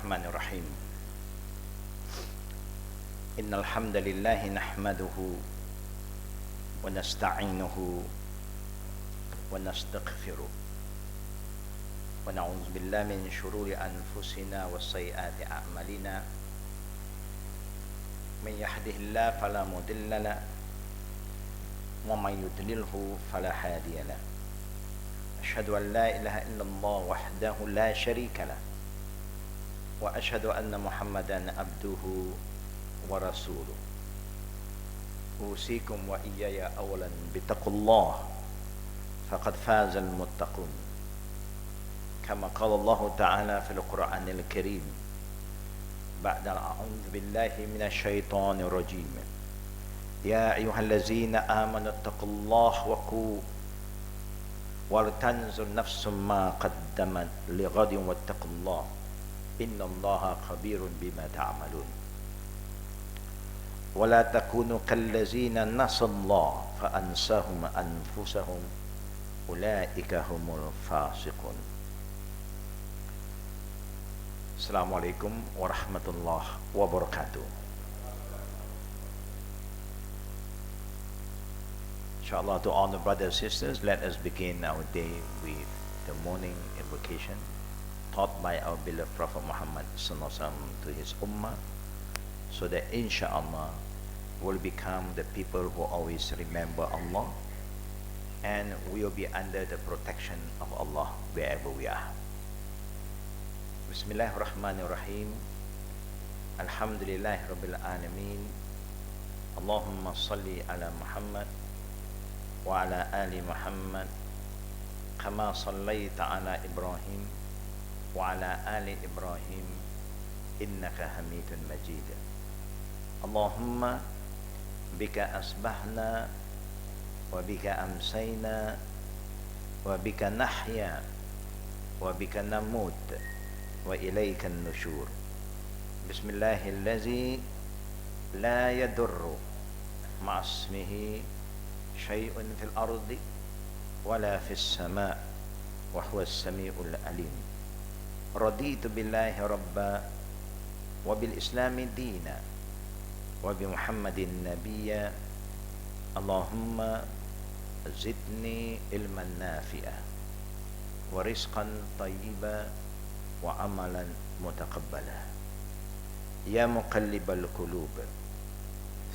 Bismillahirrahmanirrahim. Innal hamdalillah nahmaduhu wa nasta'inuhu wa nastaghfiruh wa na'udzu billahi min shururi anfusina wa sayyiati a'malina. Man yahdihillahu fala mudilla lahu wa man yudlilhu fala hadiya lahu. Asyhadu an la ilaha illallah wahdahu la syarika lahu wa asyhadu anna Muhammadan abduhu wa rasuluh. Usikum wa iyaya awalan bittaqullah faqad fazal muttaqun. Kama qala Allah Ta'ala fil Qur'anil Karim ba'da a'udzu billahi minasyaitonir rajim. Ya ayyuhallazina amanu taqullaha wa qu wal tanzur nafsum ma qaddamat lighadin wattaqullaha innallaha khabirun bima ta'malun. Wala takunu kallazina nasallaha fa ansahum anfusahum ulaika humul fasiqun. Assalamualaikum warahmatullahi wabarakatuh. Inshallah, to all the brothers and sisters, let us begin our day with the morning invocation taught by our beloved Prophet Muhammad sallallahu alaihi wasallam to his ummah, so that inshallah will become the people who always remember Allah, and we will be under the protection of Allah wherever we are. Bismillahirrahmanirrahim. Alhamdulillahi rabbil alamin. Allahumma salli ala Muhammad wa ala ali Muhammad kama sallaita ala Ibrahim wa ala ali Ibrahim innaka Hamidun Majid. Allahumma bika asbahna wa bika amsayna wa bika nahya wa bika namut wa ilayka an-nushur. Bismillahillazi la yadurru ma'asmihi syai'un fil ardi wala fis sama' wa huwas sami'ul alim. Raditu billahi rabba wa bil islami dina wa bi Muhammadin nabiyya. Allahumma zidni ilman nafi'a wa rizqan tayyiba wa amalan mutaqabbala. Ya muqallibal qulub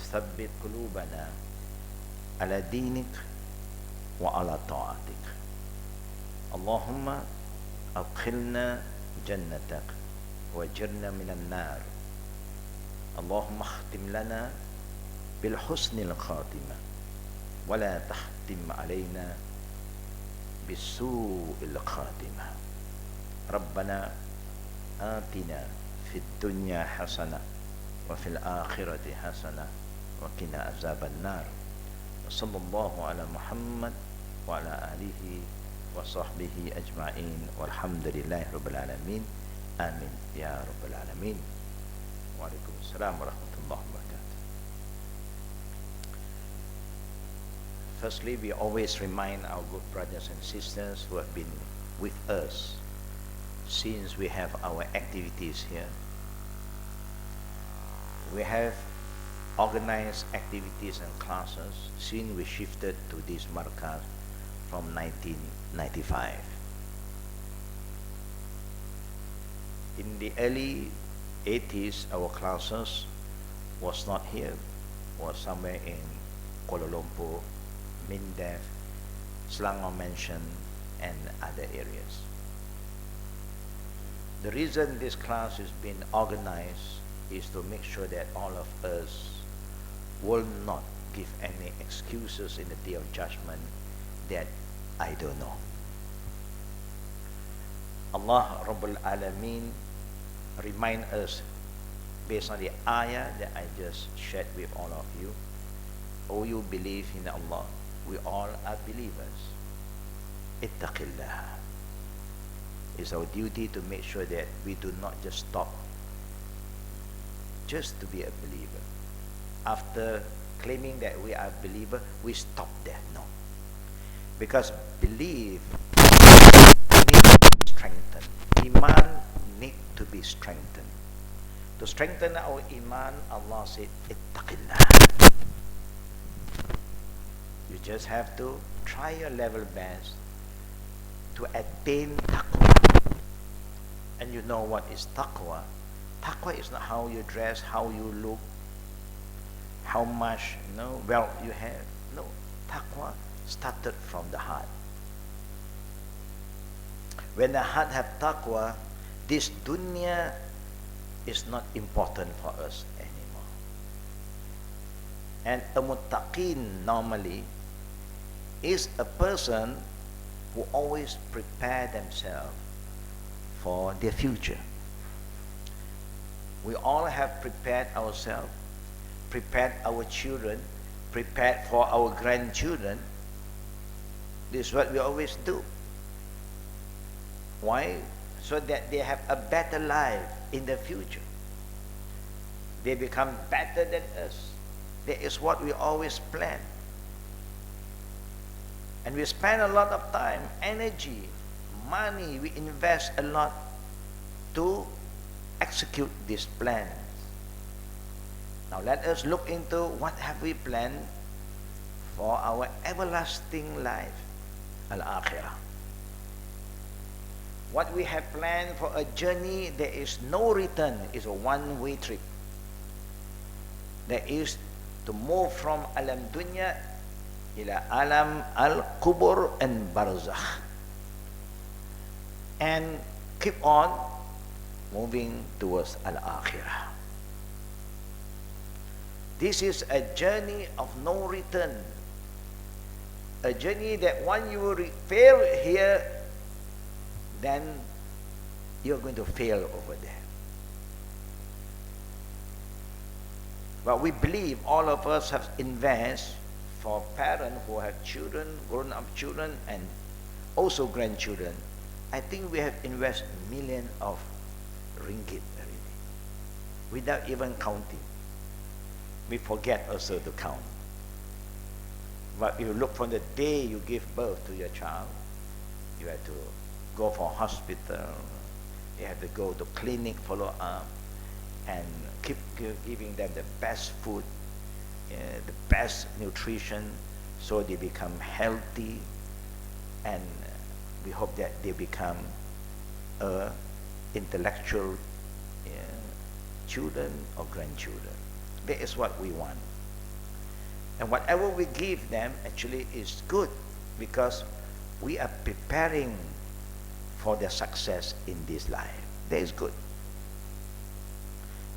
tsabbit qulubana ala dinik wa ala ta'atik. Allahumma adkhilna jannatak wa jirna minan nar. Allahumma khtim lana bil husnil khatimah wa la tahtim alaina bis su'il khatimah. Rabbana atina fid dunya hasanah wa fil akhirati hasanah wa qina azaban nar. Sallallahu ala Muhammad wa ala alihi wa sahbihi ajma'in walhamdulillahi rabbil alamin. Amin ya rabbal alamin. Waalaikumsalam warahmatullahi wabarakatuh. Firstly, we always remind our good brothers and sisters who have been with us since we have our activities here. We have organized activities and classes since we shifted to this markaz from 1995. In the early 80s, our classes was not here, was somewhere in Kuala Lumpur, Mindef, Selangor Mansion, and other areas. The reason this class is being organized is to make sure that all of us will not give any excuses in the day of judgment that I don't know. Allah Rabbul Alameen remind us based on the ayah that I just shared with all of you. Oh, you believe in Allah. We all are believers. Ittaqillah. It's our duty to make sure that we do not just stop just to be a believer. After claiming that we are a believer, we stop there. No. Because belief needs strengthened. Iman need to be strengthened. To strengthen our iman, Allah said, ittaqillah. You just have to try your level best to attain taqwa. And you know what is taqwa? Taqwa is not how you dress, how you look, how much wealth you have. No, taqwa started from the heart. When the heart have taqwa, this dunya is not important for us anymore. And a muttaqin normally is a person who always prepare themselves for their future. We all have prepared ourselves, prepared our children, prepared for our grandchildren. This is what we always do. Why? So that they have a better life in the future. They become better than us. That is what we always plan. And we spend a lot of time, energy, money, we invest a lot to execute these plans. Now let us look into what have we planned for our everlasting life, Al-Akhirah. What we have planned for a journey, there is no return, it's a one-way trip. That is to move from alam dunya ila alam al-qubur and barzakh, and keep on moving towards al-akhirah. This is a journey of no return, a journey that when you fail here, then you're going to fail over there. But we believe all of us have invested for parents who have children, grown-up children, and also grandchildren. I think we have invested millions of ringgit already, without even counting. We forget also to count. But if you look from the day you give birth to your child, you have to go for hospital, you have to go to clinic, follow up, and keep giving them the best food, the best nutrition, so they become healthy, and we hope that they become intellectual children or grandchildren. That is what we want. And whatever we give them actually is good, because we are preparing for their success in this life. That is good.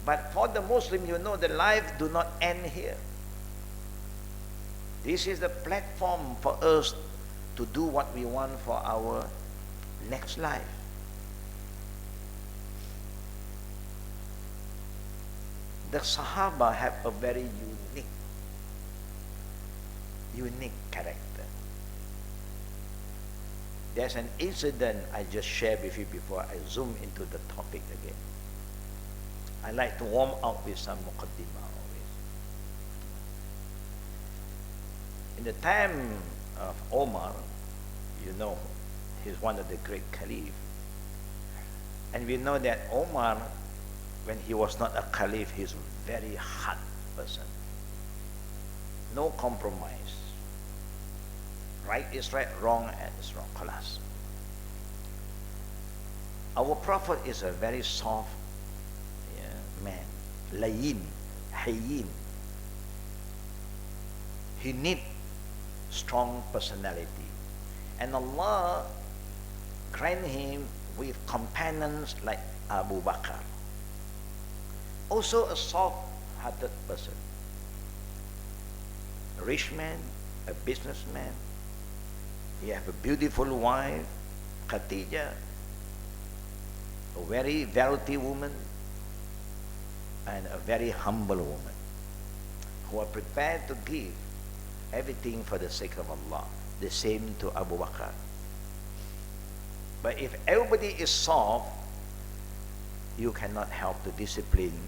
But for the Muslim, you know, the life do not end here. This is the platform for us to do what we want for our next life. The Sahaba have a very unique character. There's an incident I just shared with you before I zoom into the topic again. I like to warm up with some muqaddimah always. In the time of Omar, you know, he's one of the great caliph. And we know that Omar, when he was not a caliph, he's a very hard person. No compromise. Right is right, wrong is wrong. Khalas. Our Prophet is a very soft man. Layin, hayyin. He need strong personality. And Allah grant him with companions like Abu Bakr. Also a soft-hearted person. A rich man, a businessman. He have a beautiful wife, Khadija, a very wealthy woman, and a very humble woman, who are prepared to give everything for the sake of Allah. The same to Abu Bakr. But if everybody is soft, you cannot help to discipline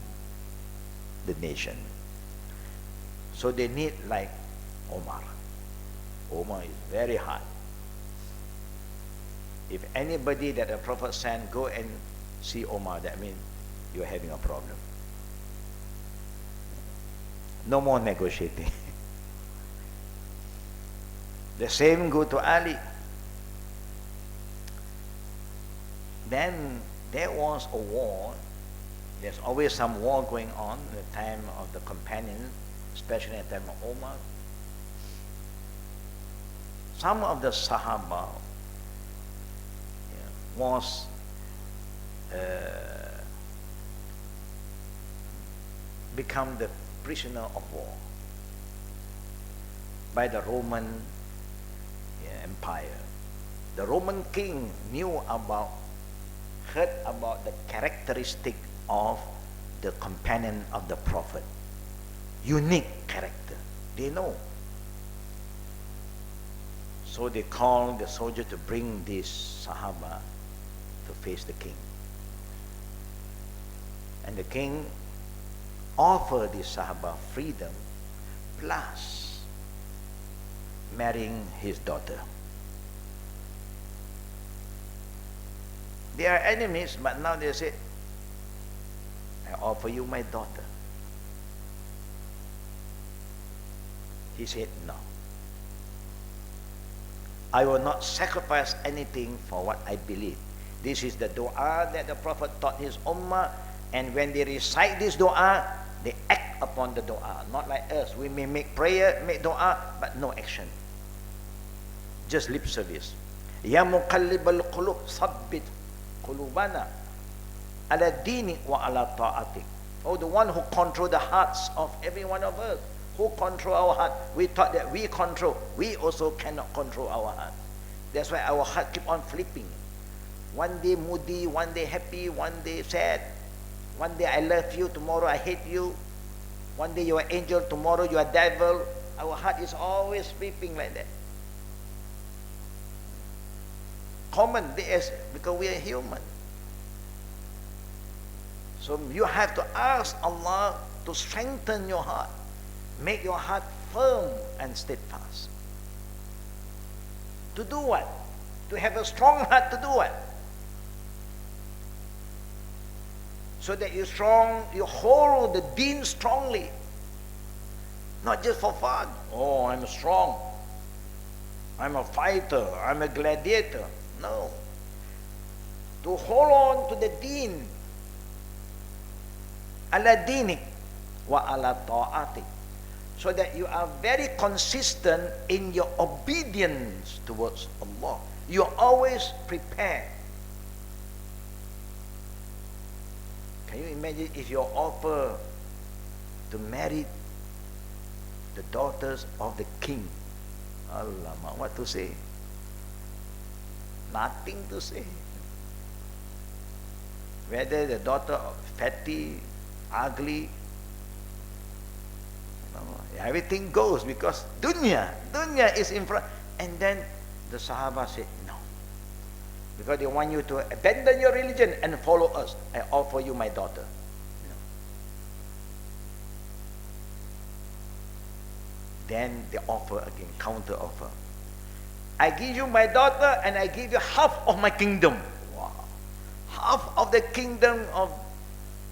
the nation. So they need like Omar. Omar is very hard. If anybody that the Prophet sent go and See Omar, that means you're having a problem. No more negotiating. The same go to Ali. Then there was a war. There's always some war going on in the time of the companions, especially at the time of Omar. Some of the Sahaba was become the prisoner of war by the Roman Empire. The Roman king heard about the characteristic of the companion of the Prophet. Unique character. They know. So they called the soldier to bring this Sahaba to face the king. And the king offered this Sahaba freedom plus marrying his daughter. They are enemies, but now they say, I offer you my daughter. He said, no. I will not sacrifice anything for what I believe. This is the dua that the Prophet taught his ummah, and when they recite this dua, they act upon the dua. Not like us. We may make prayer, make dua, but no action. Just lip service. Ya muqallibal qulub, sabbit qulubana ala dini wa ala ta'atik. Oh, the one who control the hearts of every one of us. Who control our heart? We thought that we control. We also cannot control our heart. That's why our heart keep on flipping. One day moody, one day happy, one day sad. One day I love you, tomorrow I hate you. One day you are angel, tomorrow you are devil. Our heart is always flipping like that. Common, because we are human. So you have to ask Allah to strengthen your heart. Make your heart firm and steadfast. To do what? To have a strong heart to do what? So that you're strong, you hold the deen strongly. Not just for fun. Oh, I'm strong. I'm a fighter. I'm a gladiator. No. To hold on to the deen. Ala dinik wa ala ta'atik. So that you are very consistent in your obedience towards Allah. You are always prepared. Can you imagine if you offer to marry the daughters of the king? Alamak, what to say? Nothing to say. Whether the daughter fatty, ugly, everything goes because dunya is in front. And then the Sahaba said, no. Because they want you to abandon your religion and follow us. I offer you my daughter. No. Then they offer again, counter offer. I give you my daughter and I give you half of my kingdom. Wow. Half of the kingdom of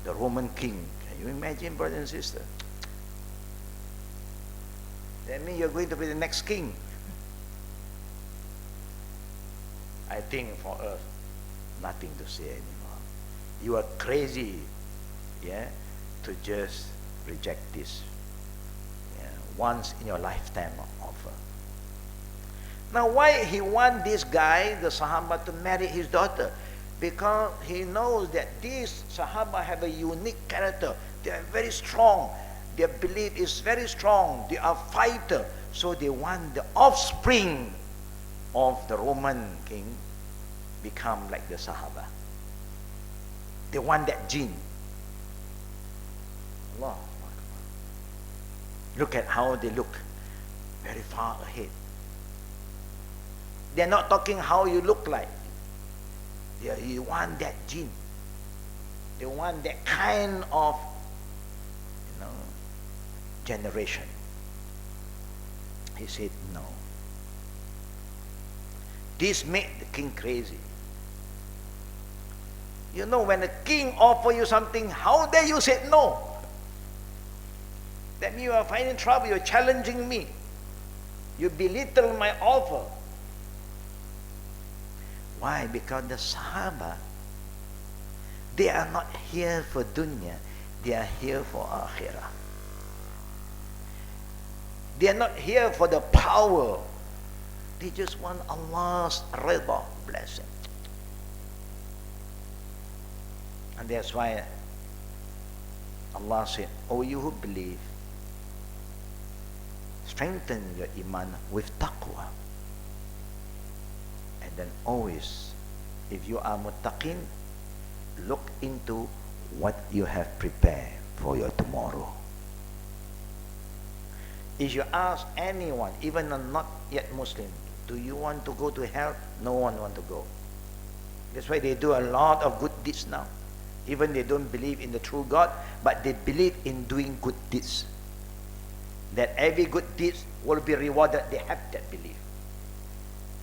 the Roman king. Can you imagine, brother and sister? That means you're going to be the next king. I think for us, nothing to say anymore. You are crazy, to just reject this once in your lifetime offer. Now, why he want this guy, the Sahaba, to marry his daughter? Because he knows that these Sahaba have a unique character. They are very strong. Their belief is very strong. They are fighter. So they want the offspring of the Roman king become like the Sahaba. They want that gene. Allah. Look at how they look. Very far ahead. They're not talking how you look like. You want that gene. They want that kind of generation. He said no. This made the king crazy. You know, when a king offer you something, how dare you say no? Then you are finding trouble, you're challenging me. You belittle my offer. Why? Because the Sahaba, they are not here for dunya, they are here for akhirah. They are not here for the power. They just want Allah's rida, blessing. And that's why Allah said, "O you who believe, strengthen your iman with taqwa." And then always, if you are muttaqin, look into what you have prepared for your tomorrow. If you ask anyone, even a not yet Muslim, do you want to go to hell? No one wants to go. That's why they do a lot of good deeds now. Even they don't believe in the true God, but they believe in doing good deeds. That every good deed will be rewarded. They have that belief.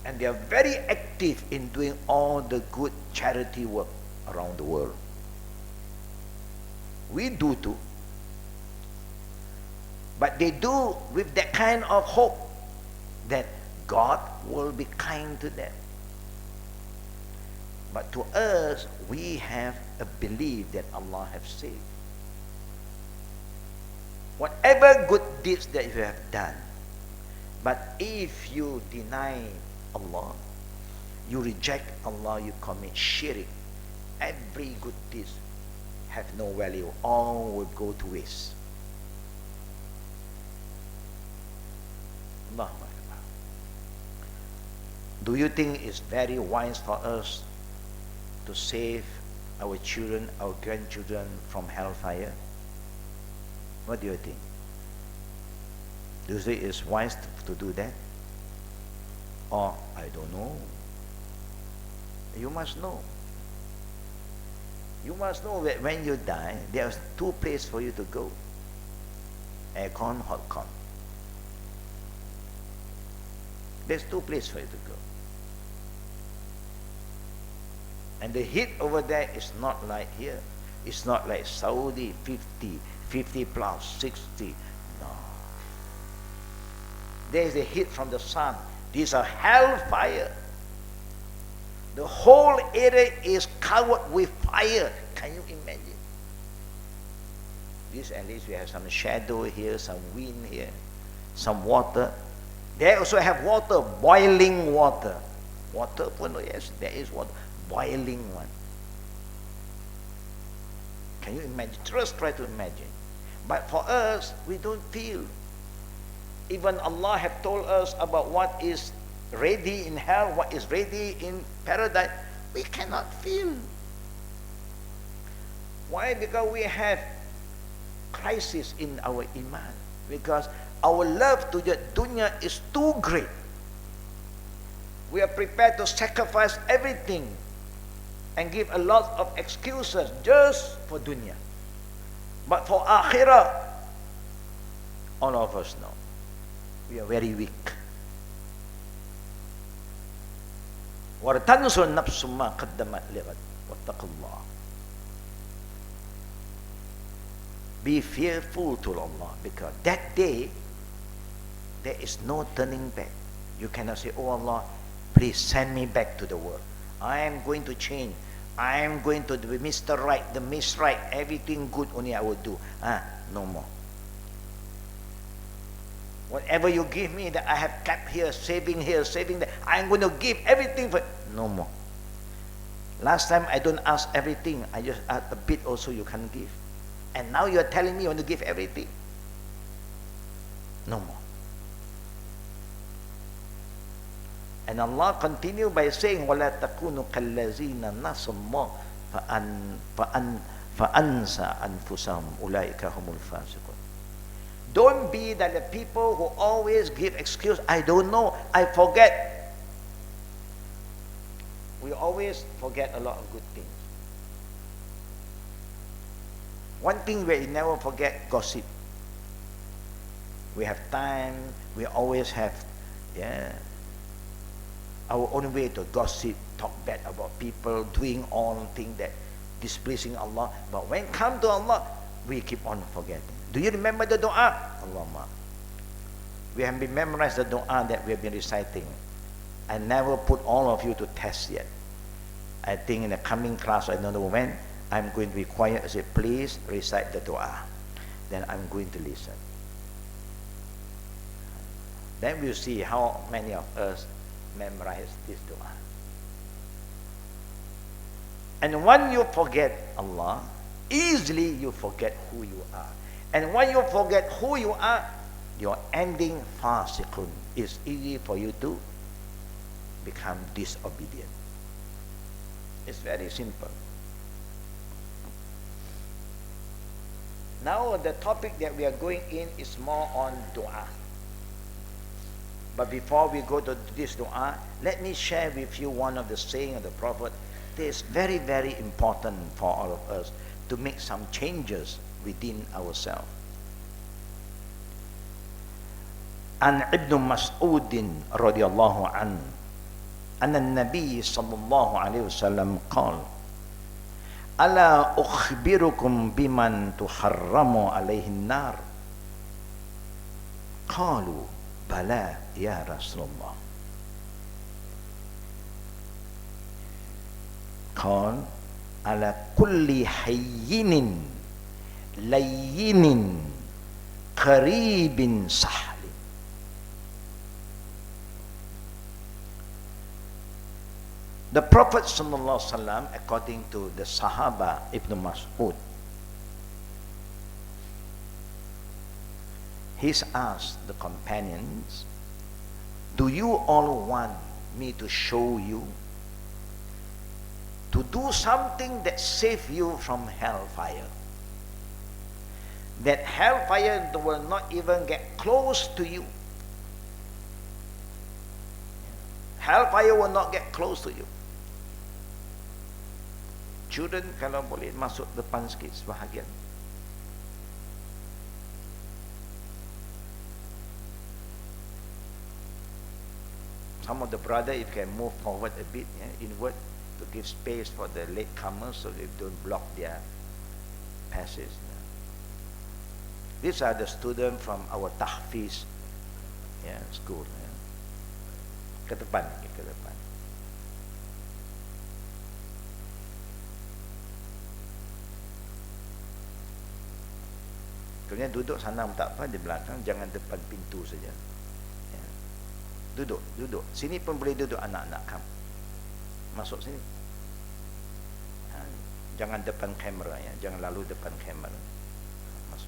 And they are very active in doing all the good charity work around the world. We do too. But they do with that kind of hope that God will be kind to them. But to us, we have a belief that Allah has saved. Whatever good deeds that you have done, but if you deny Allah, you reject Allah, you commit shirk, every good deed have no value. All will go to waste. Allahu Akbar. Do you think it's very wise for us to save our children, our grandchildren from hellfire? What do you think? Do you think it's wise to do that? Or, I don't know. You must know. You must know that when you die, there's two places for you to go. Aircon, hot con. There's two places for you to go. And the heat over there is not like here. It's not like Saudi, 50 plus, 60. No. There's the heat from the sun. These are hellfire. The whole area is covered with fire. Can you imagine? This at least we have some shadow here, some wind here, some water. They also have water, boiling water. Water, yes, there is water, boiling one. Can you imagine? Just try to imagine. But for us, we don't feel. Even Allah have told us about what is ready in hell, what is ready in paradise. We cannot feel. Why? Because we have crisis in our iman. Because our love to the dunya is too great. We are prepared to sacrifice everything and give a lot of excuses just for dunya. But for akhirah, all of us know, we are very weak. وَلْتَنْظُرْ نَفْسٌ مَا قَدَّمَتْ لِغَدٍ وَاتَّقُوا اللَّهَ. Be fearful to Allah, because that day there is no turning back. You cannot say, "Oh Allah, please send me back to the world. I am going to change. I am going to be Mr. Right, the Miss Right. Everything good only I will do." No more. Whatever you give me that I have kept here, saving that, I'm going to give everything for. No more. Last time I don't ask everything. I just ask a bit also you can give. And now you're telling me you want to give everything. No more. And Allah continued by saying, وَلَا تَكُونُوا كَالَّذِينَ نَسُوا اللَّهَ فَأَنْسَى أَنفُسَهُمْ أُولَٰئِكَ هُمُ الْفَاسِقُونَ. Don't be that the people who always give excuse. I don't know, I forget. We always forget a lot of good things. One thing we never forget, gossip. We have time, we always have our own way to gossip, talk bad about people, doing all things that displeasing Allah. But when come to Allah, we keep on forgetting. Do you remember the dua? Allahumma. We have been memorized the dua that we have been reciting. I never put all of you to test yet. I think in the coming class, I don't know when, I'm going to require, I say, please recite the dua. Then I'm going to listen. Then we'll see how many of us memorize this dua. And when you forget Allah, easily you forget who you are. And when you forget who you are, your ending fasiqun. It's easy for you to become disobedient. It's very simple. Now the topic that we are going in is more on dua. But before we go to this dua, let me share with you one of the saying of the Prophet. It is very, very important for all of us to make some changes within ourselves. An Ibn Mas'udin radiyallahu an Nabi sallallahu alayhi wasallam qala Ala ukhbirukum biman tuharramu alayhi an-nar. Qalu bala ya Rasulullah. Qal ala kulli hayyinin layyinin qaribin sahlin. The Prophet sallallahu alaihi wasallam, according to the Sahaba Ibn Mas'ud, he's asked the companions, do you all want me to show you to do something that save you from hellfire? That hellfire will not even get close to you. Hellfire will not get close to you. Children, kalau boleh masuk depan sikit sebahagian. Some of the brother, if you can move forward a bit, inward, to give space for the latecomers so they don't block their passage. These are the students from our tahfiz school. Ke depan, ke depan. Sebenarnya duduk sana pun tak apa, di belakang, jangan depan pintu saja. Ya. Duduk, duduk. Sini pun boleh duduk anak-anak kamu. Masuk sini. Jangan depan kamera, ya. Jangan lalu depan kamera. Masuk.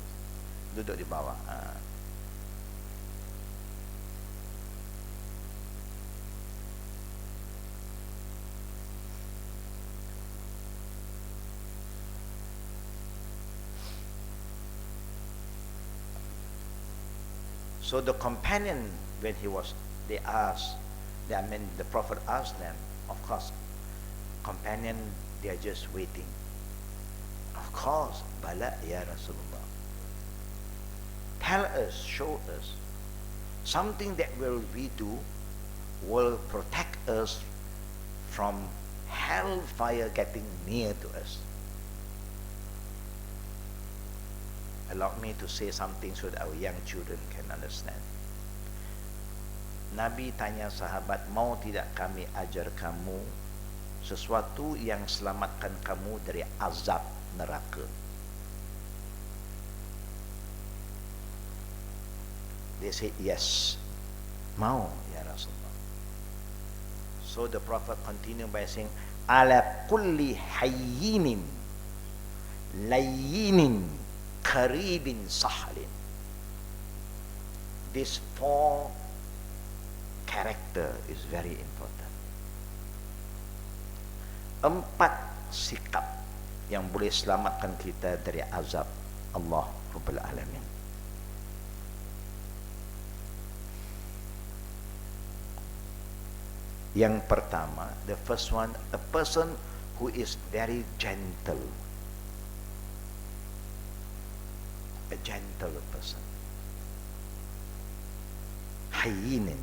Duduk di bawah. So the companion, when the Prophet asked them, of course, companion, they are just waiting. Of course, bala ya Rasulullah. Tell us, show us, something that we do will protect us from hellfire getting near to us. Allow me to say something so that our young children can understand. Nabi tanya sahabat, mau tidak kami ajar kamu sesuatu yang selamatkan kamu dari azab neraka? They said yes. Mau ya Rasulullah. So the Prophet continued by saying, ala kulli hayyinin layyinin qaribin sahlin. This 4 character is very important. 4 sikap yang boleh selamatkan kita dari azab Allah Rabbul Alamin. Yang pertama, the first one, a person who is very gentle. A gentle person. Hayyinin.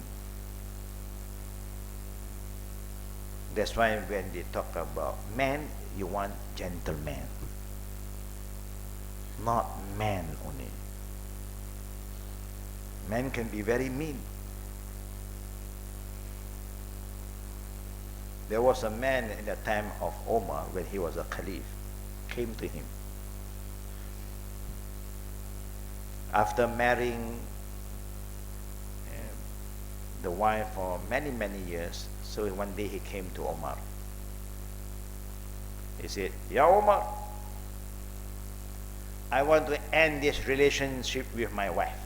That's why when they talk about man, you want gentlemen, not men only. Men can be very mean. There was a man in the time of Omar, when he was a caliph, came to him. After marrying the wife for many, many years, so one day he came to Omar. He said, Ya Omar, I want to end this relationship with my wife.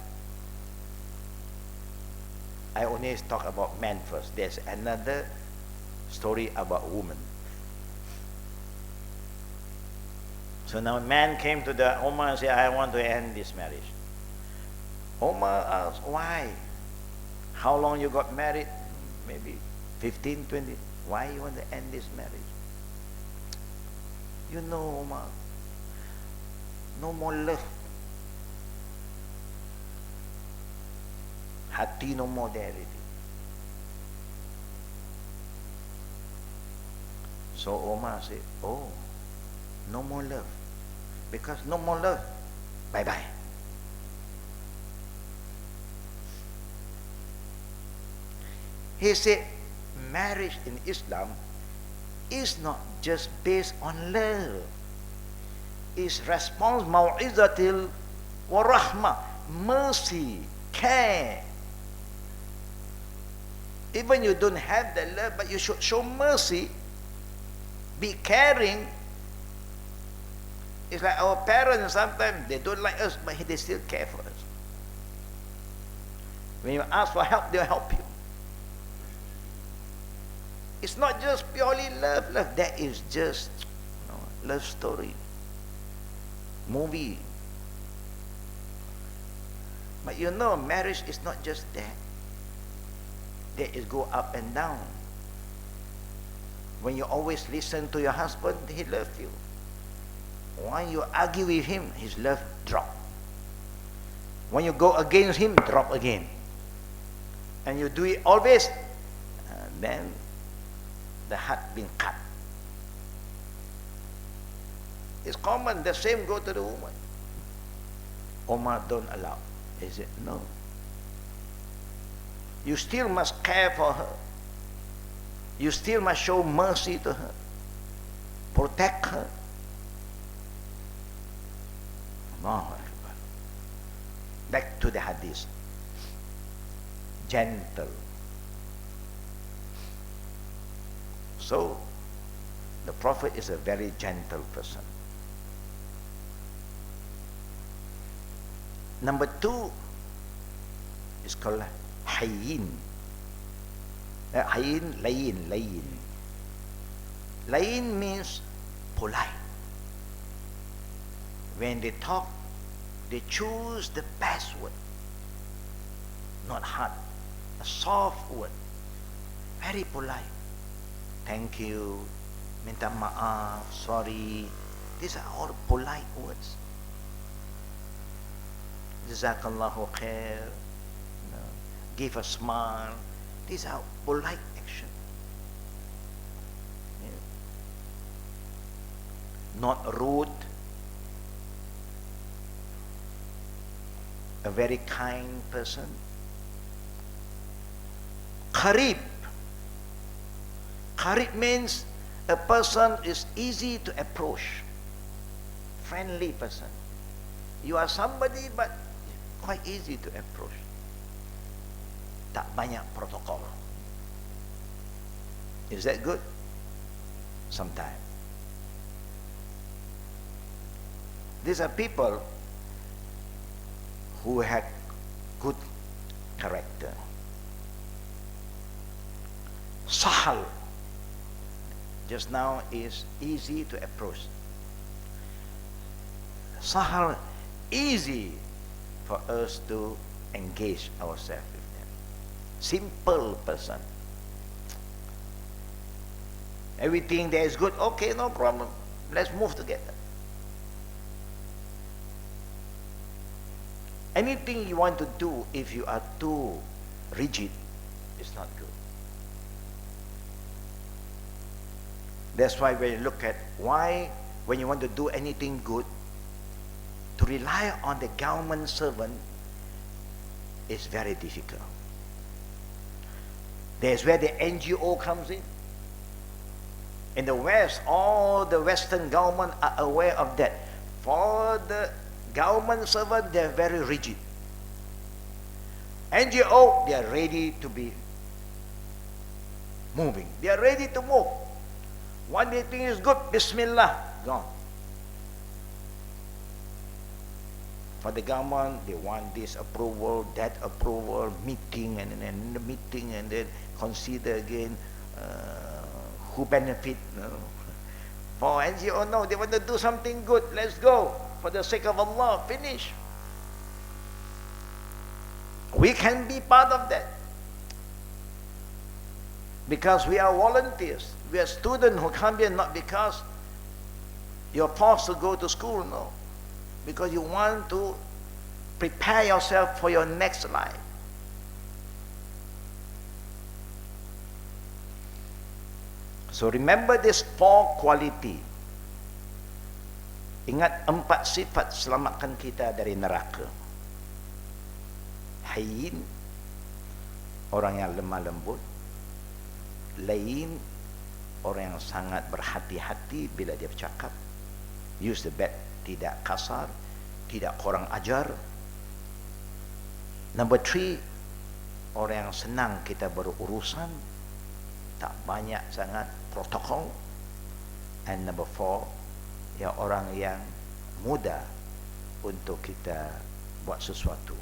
I only talk about men first. There's another story about woman. So now man came to the Omar and said, I want to end this marriage. Omar asked, why? How long you got married? Maybe 15, 20. Why you want to end this marriage? You know, Omar, no more love. Hati no more there already. So Omar said, oh, no more love. Because no more love, bye-bye. He said, marriage in Islam is not just based on love. It's response, mau'izatil wa rahmah, mercy, care. Even you don't have the love, but you should show mercy, be caring. It's like our parents, sometimes they don't like us, but they still care for us. When you ask for help, they'll help you. It's not just purely love. That is just love story, movie. But marriage is not just that. There is go up and down. When you always listen to your husband, he loves you. When you argue with him, his love drop. When you go against him, drop again. And you do it always, then the heart been cut. It's common. The same go to the woman. Omar don't allow. He said, no. You still must care for her. You still must show mercy to her. Protect her. Allahu Akbar. Back to the hadith. Gentle. So, the Prophet is a very gentle person. Number 2 is called hayyin. Hayyin, layin. Layin means polite. When they talk, they choose the best word. Not hard. A soft word. Very polite. Thank you, minta maaf, sorry. These are all polite words. Jazakallahu khair. Give a smile. These are polite action. Not rude. A very kind person. Qarib. Qarib means a person is easy to approach. Friendly person. You are somebody but quite easy to approach. Tak banyak protokol. Is that good? Sometimes. These are people who had good character. Sahal. Just now is easy to approach. Sahal, easy for us to engage ourselves with them. Simple person. Everything there is good, okay, no problem. Let's move together. Anything you want to do, if you are too rigid, it's not good. That's why when you look at why, when you want to do anything good, to rely on the government servant is very difficult. That's where the NGO comes in. In the West, all the Western government are aware of that. For the government servant, they are very rigid. NGO, they are ready to be moving. They are ready to move. One they think is good, Bismillah, gone. For the government, they want this approval, that approval, meeting, and then the meeting, and then consider again who benefit. No. For NGO, no, they want to do something good. Let's go. For the sake of Allah, finish. We can be part of that. Because we are volunteers. We are students who come here not because you're forced to go to school, no. Because you want to prepare yourself for your next life. So remember this 4 quality. Ingat 4 sifat selamatkan kita dari neraka. Hayyin, orang yang lemah lembut. Lain, orang yang sangat berhati-hati bila dia bercakap. Use the bad, tidak kasar, tidak kurang ajar. Number 3, orang yang senang kita berurusan, tak banyak sangat protokol. And number 4, ya orang yang mudah untuk kita buat sesuatu.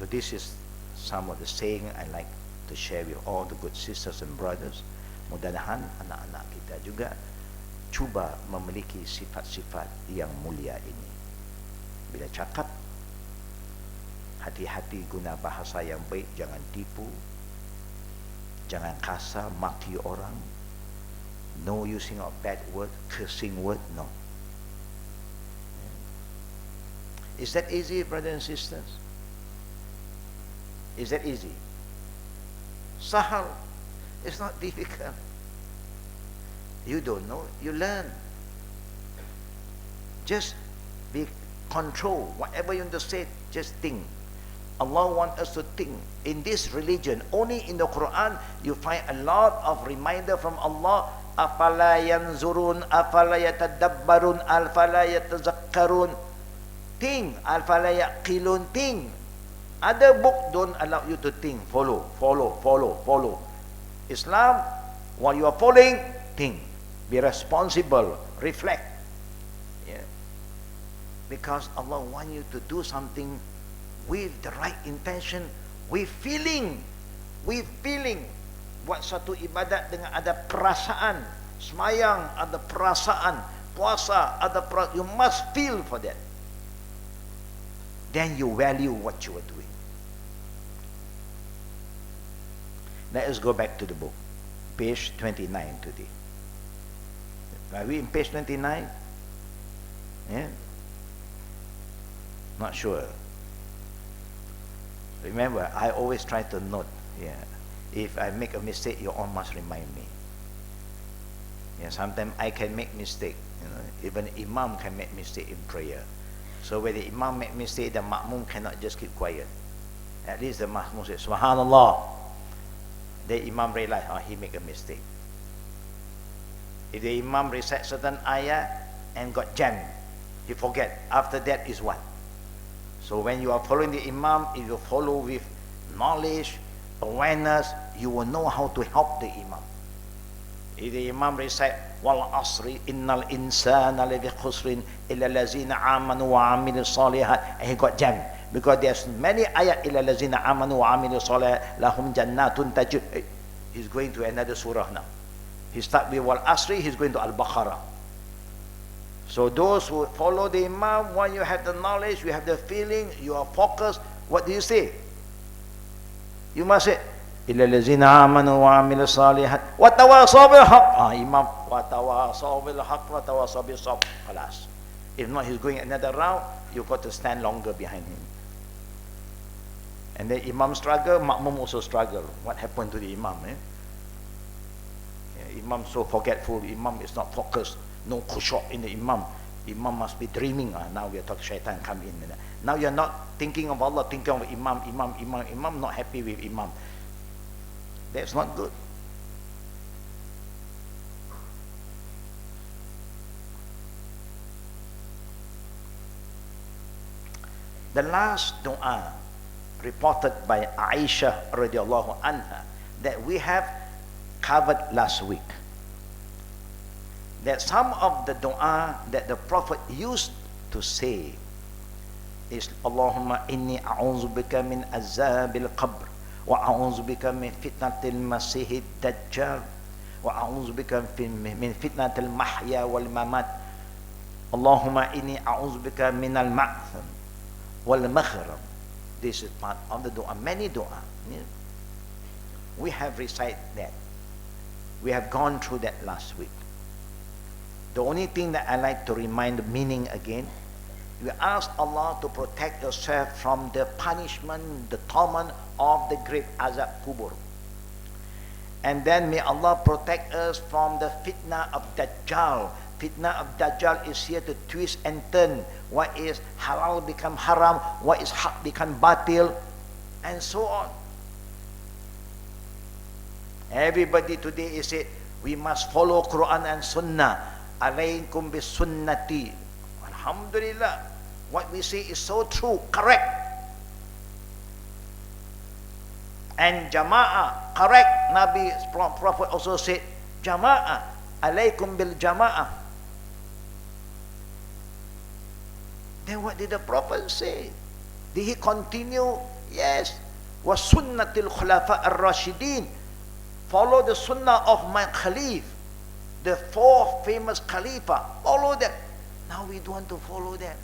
So this is some of the saying I like to share with all the good sisters and brothers. Mudah-mudahan anak-anak kita juga cuba memiliki sifat-sifat yang mulia ini. Bila cakap, hati-hati guna bahasa yang baik, jangan tipu, jangan kasar, maki orang, no using of bad word, cursing word, no. Is that easy, brothers and sisters? Is that easy? Sahal. It's not difficult. You don't know, you learn. Just be control. Whatever you want to say, just think. Allah wants us to think. In this religion, only in the Quran, you find a lot of reminder from Allah. Afala yanzurun, afala yatadabbarun, afala yatazakkarun. Think, afala yaqilun, think. Other book don't allow you to think. Follow. Islam, while you are following, think. Be responsible. Reflect. Yeah. Because Allah wants you to do something with the right intention, with feeling. Buat satu ibadat dengan ada perasaan. Semayang ada perasaan. Puasa ada perasaan. You must feel for that. Then you value what you are doing. Let us go back to the book, page 29 today. Are we in page 29? Yeah? Not sure. Remember, I always try to note. Yeah. If I make a mistake, you all must remind me. Yeah. Sometimes I can make mistake. You know, even Imam can make mistake in prayer. So when the Imam make mistake, the Ma'mum cannot just keep quiet. At least the Ma'mum says, Subhanallah. The Imam realize, he make a mistake. If the Imam recite certain ayah and got jammed, he forget. After that is what? So when you are following the Imam, if you follow with knowledge, awareness, you will know how to help the Imam. If the Imam recite, Wal asri innal insana lafi khusrin illa allazina amanu wa amilu salihat, and he got jammed. Because there's many ayat illa allazina amanu wa amilu salihat lahum jannatun tajri. He's going to another surah now. He start with Wal Asri, he's going to Al-Baqarah. So those who follow the Imam, when you have the knowledge, you have the feeling, you are focused, what do you say? You must say, illa allazina amanu wa amilu salihat wa tawasaw bil haqq. Imam, wa tawasaw bil haqq wa tawasaw bis sabr. Khalas. If not, he's going another round, you've got to stand longer behind him. And the Imam struggle, Makmum also struggle. What happened to the Imam? Imam so forgetful, Imam is not focused, no khusyuk in the Imam. Imam must be dreaming. Now we are talking, shaitan come in. Now you are not thinking of Allah, thinking of Imam, not happy with Imam. That's not good. The last dua reported by Aisha radiallahu anha that we have covered last week, that some of the dua that the Prophet used to say is Allahumma inni a'udzubika min azabil qabr wa a'udzubika min fitnatil masihid dajjal wa a'udzubika min fitnatil mahya wal mamat. Allahumma inni a'udzubika min al ma'tham wal maghram. This is part of the dua. Many dua. We have recited that. We have gone through that last week. The only thing that I like to remind the meaning again, you ask Allah to protect yourself from the punishment, the torment of the great azab kubur. And then may Allah protect us from the fitna of Dajjal. Fitna of Dajjal is here to twist and turn. What is halal become haram, what is haq become batil, and so on. Everybody today is said, we must follow Quran and Sunnah. Alaykum bis sunnati. Alhamdulillah. What we say is so true, correct. And jama'ah, correct. Nabi, Prophet also said, jama'ah. Alaykum bil jama'ah. Then what did the Prophet say? Did he continue? Yes. Wa sunnatil khulafa ar-rashidin. Follow the sunnah of my Khalif, the four famous Khalifa. Follow them. Now we don't want to follow them.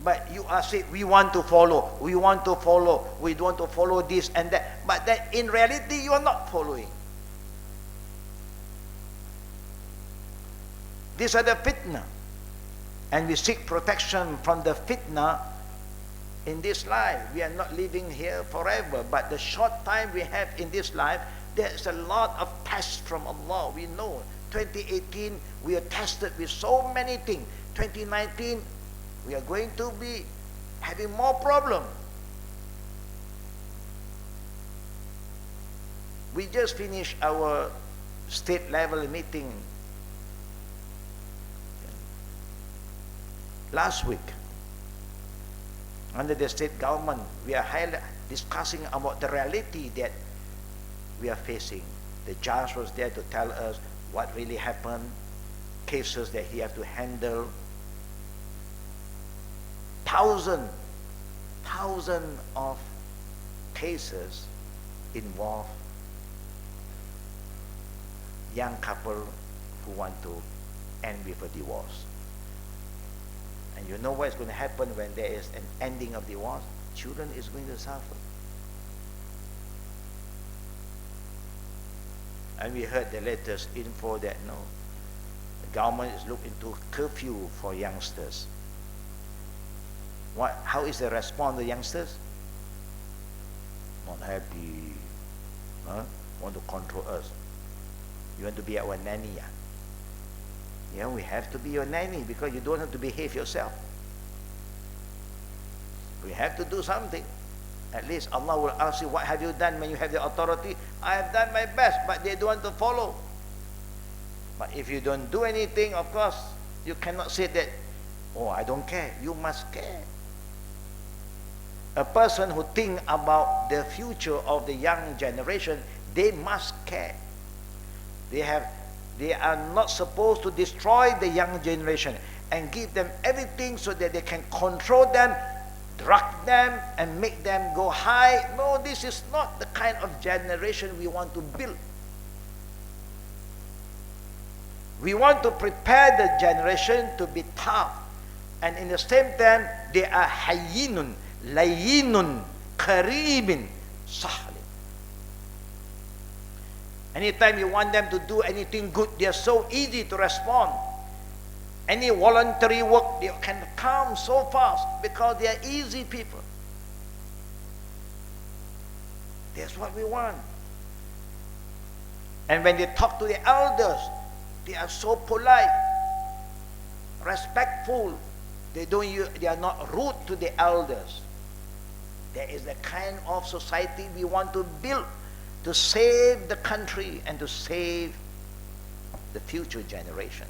But you are saying, we want to follow, we don't want to follow this and that. But then in reality, you are not following. These are the fitna. And we seek protection from the fitna in this life. We are not living here forever, but the short time we have in this life, there's a lot of tests from Allah. We know 2018 we are tested with so many things. 2019 we are going to be having more problems. We just finished our state level meeting last week. Under the state government, we are discussing about the reality that we are facing. The judge was there to tell us what really happened, cases that he has to handle. Thousands of cases involve young couple who want to end with a divorce. And you know what is going to happen when there is an ending of divorce? Children is going to suffer. And we heard the latest info that no, the government is looking into curfew for youngsters. How is the response of the youngsters? Not happy. Want to control us. You want to be our nanny? Yeah, we have to be your nanny because you don't have to behave yourself. We have to do something. At least Allah will ask you, what have you done when you have the authority? I have done my best, but they don't want to follow. But if you don't do anything, of course, you cannot say that, oh, I don't care. You must care. A person who thinks about the future of the young generation, they must care. They are not supposed to destroy the young generation and give them everything so that they can control them, drug them, and make them go high. No, this is not the kind of generation we want to build. We want to prepare the generation to be tough. And in the same time, they are hayyinun, layinun, karibin, sahlin. Anytime you want them to do anything good, they are so easy to respond. Any voluntary work, they can come so fast because they are easy people. That's what we want. And when they talk to the elders, they are so polite, respectful. They are not rude to the elders. There is the kind of society we want to build to save the country and to save the future generation.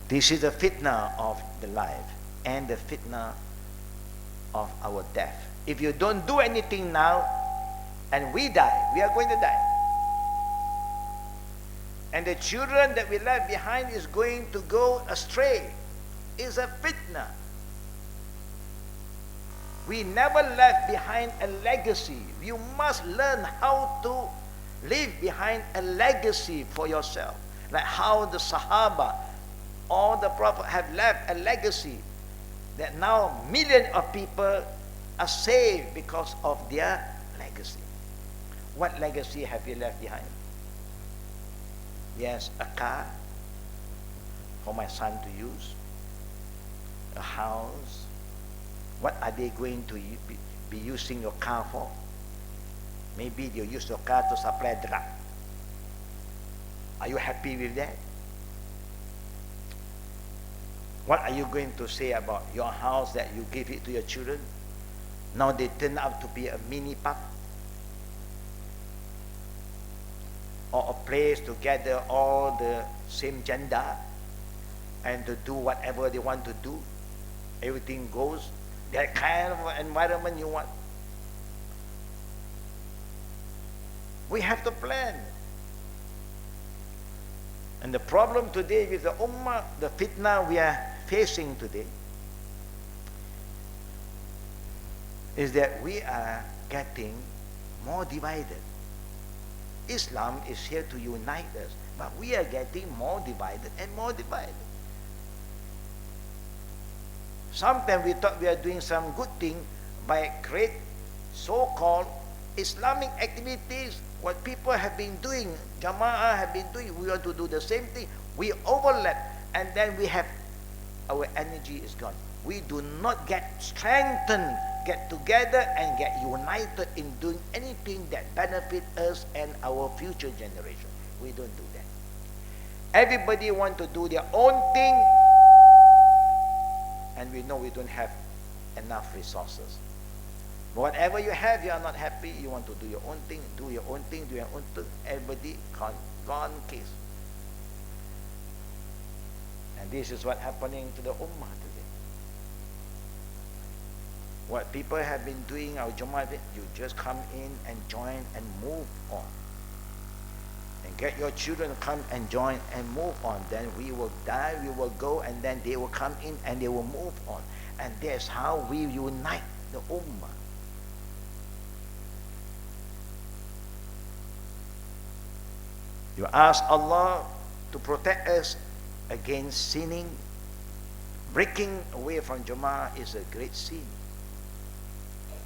This is the fitna of the life and the fitna of our death. If you don't do anything now and we die, we are going to die. And the children that we left behind is going to go astray. It's a fitna. We never left behind a legacy. You must learn how to leave behind a legacy for yourself. Like how the Sahaba, all the Prophet have left a legacy that now millions of people are saved because of their legacy. What legacy have you left behind? Yes, a car for my son to use, a house. What are they going to be using your car for? Maybe they use your car to supply drug. Are you happy with that? What are you going to say about your house that you give it to your children? Now they turn out to be a mini pub, or a place to gather all the same gender and to do whatever they want to do. Everything goes. That kind of environment you want. We have to plan. And the problem today with the ummah, the fitna we are facing today, is that we are getting more divided. Islam is here to unite us, but we are getting more divided and more divided. Sometimes we thought we are doing some good thing by great so-called Islamic activities, what people have been doing, Jama'ah have been doing, we want to do the same thing. We overlap, and then we have, our energy is gone. We do not get strengthened, get together and get united in doing anything that benefit us and our future generation. We don't do that. Everybody want to do their own thing, and we know we don't have enough resources. Whatever you have, you are not happy, you want to do your own thing, do your own thing, do your own thing. Everybody gone case. And this is what's happening to the ummah today. What people have been doing, our Jummah, you just come in and join and move on. And get your children to come and join and move on. Then we will die, we will go, and then they will come in and they will move on. And that's how we unite the ummah. You ask Allah to protect us against sinning. Breaking away from Jama'ah is a great sin.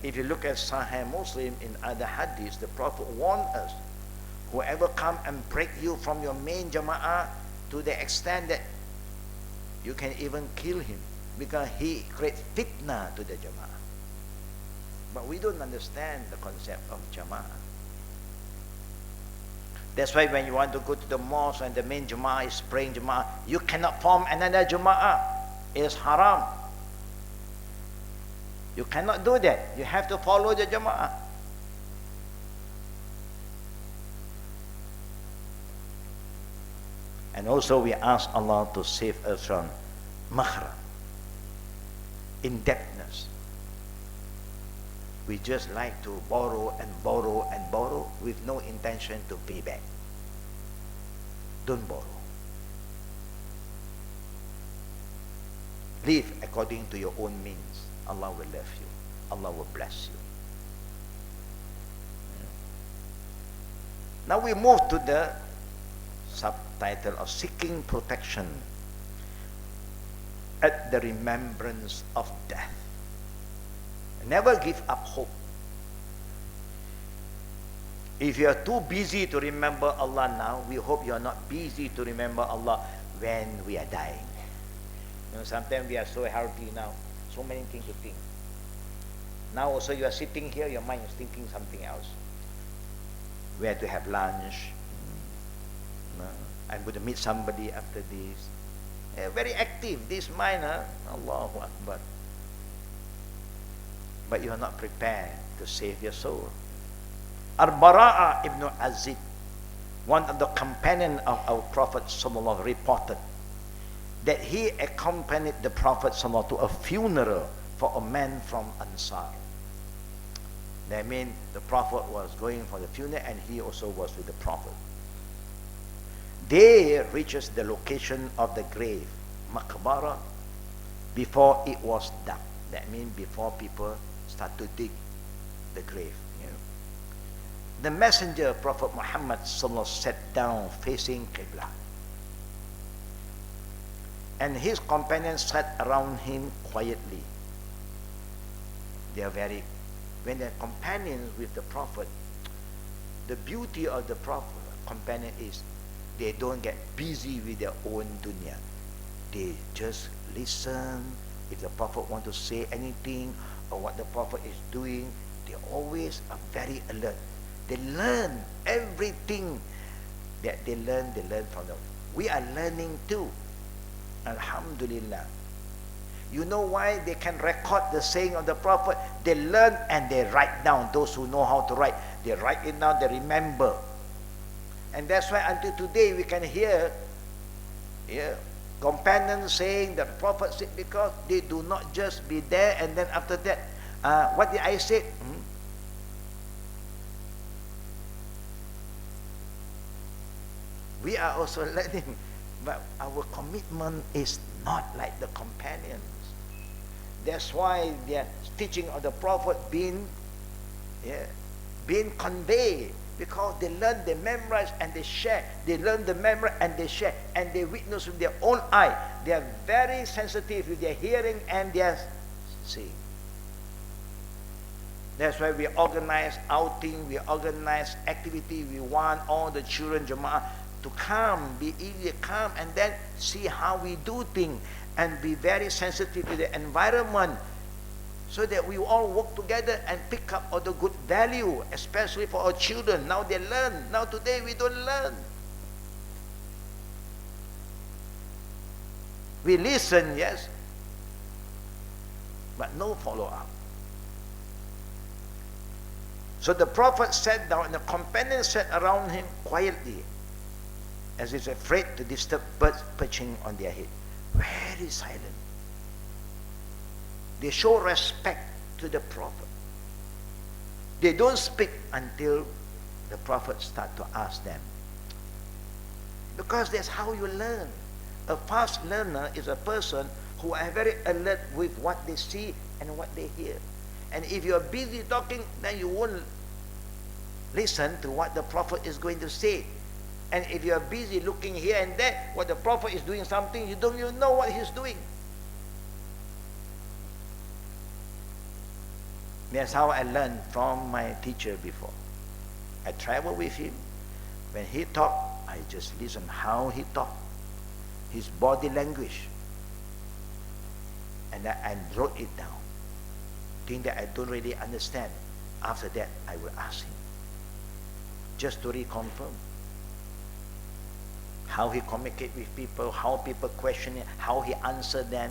If you look at Sahih Muslim in other hadiths, the Prophet warned us, whoever come and break you from your main Jama'ah to the extent that you can even kill him because he creates fitna to the Jama'ah. But we don't understand the concept of Jama'ah. That's why when you want to go to the mosque and the main Jama'ah is praying Jama'ah, you cannot form another Jama'ah. It is haram. You cannot do that. You have to follow the Jama'ah. And also we ask Allah to save us from makhra, indebtedness. We just like to borrow and borrow and borrow with no intention to pay back. Don't borrow. Live according to your own means. Allah will love you. Allah will bless you. Now we move to the subtitle of Seeking Protection at the Remembrance of Death. Never give up hope. If you are too busy to remember Allah now, we hope you are not busy to remember Allah when we are dying. You know, sometimes we are so healthy now, so many things to think. Now also you are sitting here, your mind is thinking something else. Where to have lunch? I'm going to meet somebody after this. Very active, this mind, Allahu Akbar. But you are not prepared to save your soul. Al-Barzakh ibn Azib, one of the companions of our Prophet ﷺ, reported that he accompanied the Prophet ﷺ to a funeral for a man from Ansar. That means the Prophet was going for the funeral and he also was with the Prophet. They reaches the location of the grave, Maqbara, before it was dug. That means before people start to dig the grave. The messenger, Prophet Muhammad ﷺ, sat down facing Qibla. And his companions sat around him quietly. They are very, when they're companions with the Prophet, the beauty of the Prophet companion is they don't get busy with their own dunya. They just listen. If the Prophet want to say anything or what the Prophet is doing, they always are very alert. They learn everything that they learn from them. We are learning too. Alhamdulillah. You know why they can record the saying of the Prophet? They learn and they write down. Those who know how to write, they write it down, they remember. And that's why until today we can hear companions saying that the Prophet said, because they do not just be there and then after that, what did I say? We are also learning, but our commitment is not like the companions. That's why their teaching of the Prophet being conveyed, because they learn, they memorize, and they share. They learn, they memorize, and they share, and they witness with their own eye. They are very sensitive with their hearing and their seeing. That's why we organize outing, we organize activity. We want all the children, Jama'ah, to come, be easy, come, and then see how we do things, and be very sensitive to the environment, so that we all work together and pick up all the good value, especially for our children. Now they learn. Now today we don't learn. We listen, yes, but no follow-up. So the Prophet sat down and the companions sat around him quietly, as if afraid to disturb birds perching on their head. Very silent. They show respect to the Prophet. They don't speak until the Prophet starts to ask them. Because that's how you learn. A fast learner is a person who are very alert with what they see and what they hear. And if you're busy talking, then you won't listen to what the Prophet is going to say. And if you are busy looking here and there, what the Prophet is doing something, you don't even know what he's doing. That's how I learned from my teacher before. I traveled with him. When he talked, I just listened how he talked, his body language. And I wrote it down. Thing that I don't really understand. After that, I will ask him, just to reconfirm. How he communicate with people, how people question it, how he answered them,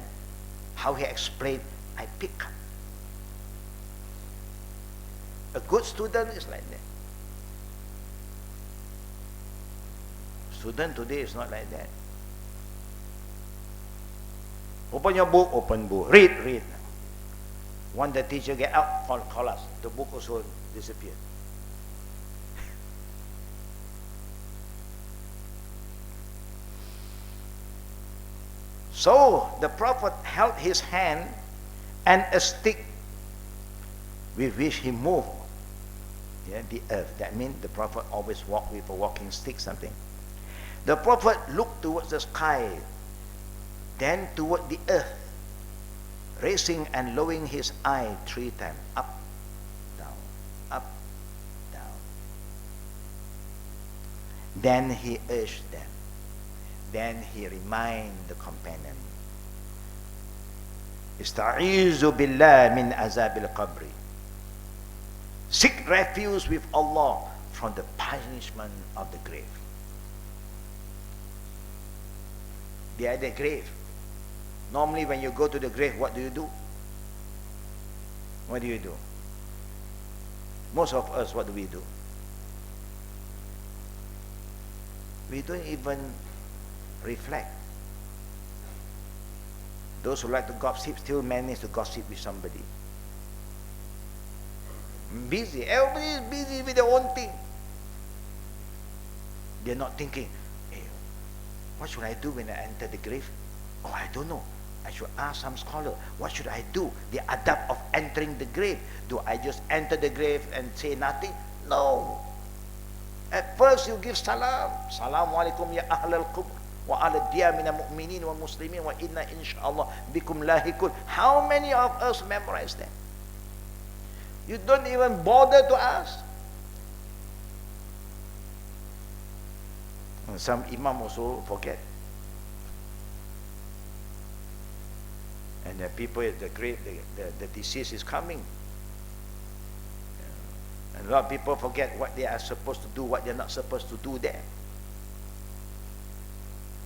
how he explained. I pick up. A good student is like that. Student today is not like that. Open your book, open book. Read. When the teacher get out, call us. The book also disappeared. So the Prophet held his hand and a stick with which he moved the earth. That means the Prophet always walked with a walking stick, something. The Prophet looked towards the sky, then toward the earth, raising and lowering his eye 3 times, up, down, up, down. Then he urged them. Then he reminded the companion, Istaizu billah min azab al-qabri. Seek refuge with Allah from the punishment of the grave. They are the grave. Normally when you go to the grave, what do you do? What do you do? Most of us, what do? We don't even reflect. Those who like to gossip still manage to gossip with somebody. Busy. Everybody is busy with their own thing. They're not thinking, hey, what should I do when I enter the grave? Oh, I don't know. I should ask some scholar. What should I do? The adab of entering the grave. Do I just enter the grave and say nothing? No. At first you give salam. Assalamu alaikum ya ahlal qubr. Wa ala diya mina mu'minin wa muslimin wa inna insha'Allah bikum lahikun. How many of us memorize that? You don't even bother to ask. And some imam also forget. And the people at the grave, the deceased is coming. And a lot of people forget what they are supposed to do, what they're not supposed to do there.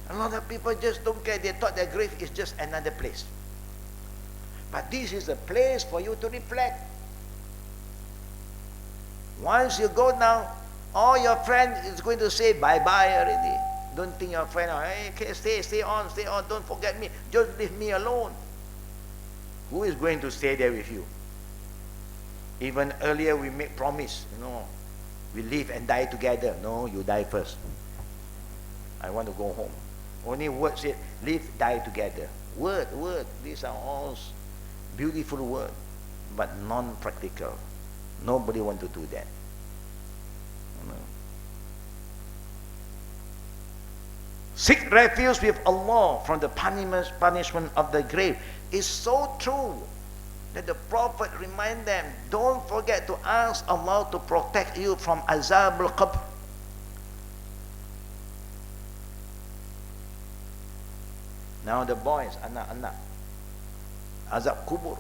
A lot of people just don't care. They thought their grave is just another place. But this is a place for you to reflect. Once you go down, all your friend is going to say bye-bye already. Don't think your friend, hey, okay, stay on, don't forget me. Just leave me alone. Who is going to stay there with you? Even earlier we make promise, we live and die together. No, you die first. I want to go home. Only word said, live, die together. Word. These are all beautiful words, but non-practical. Nobody want to do that. Seek refuge with Allah from the punishment of the grave. It's so true that the Prophet remind them, don't forget to ask Allah to protect you from azab al-qabr. Now the boys, anak-anak, azab kubur,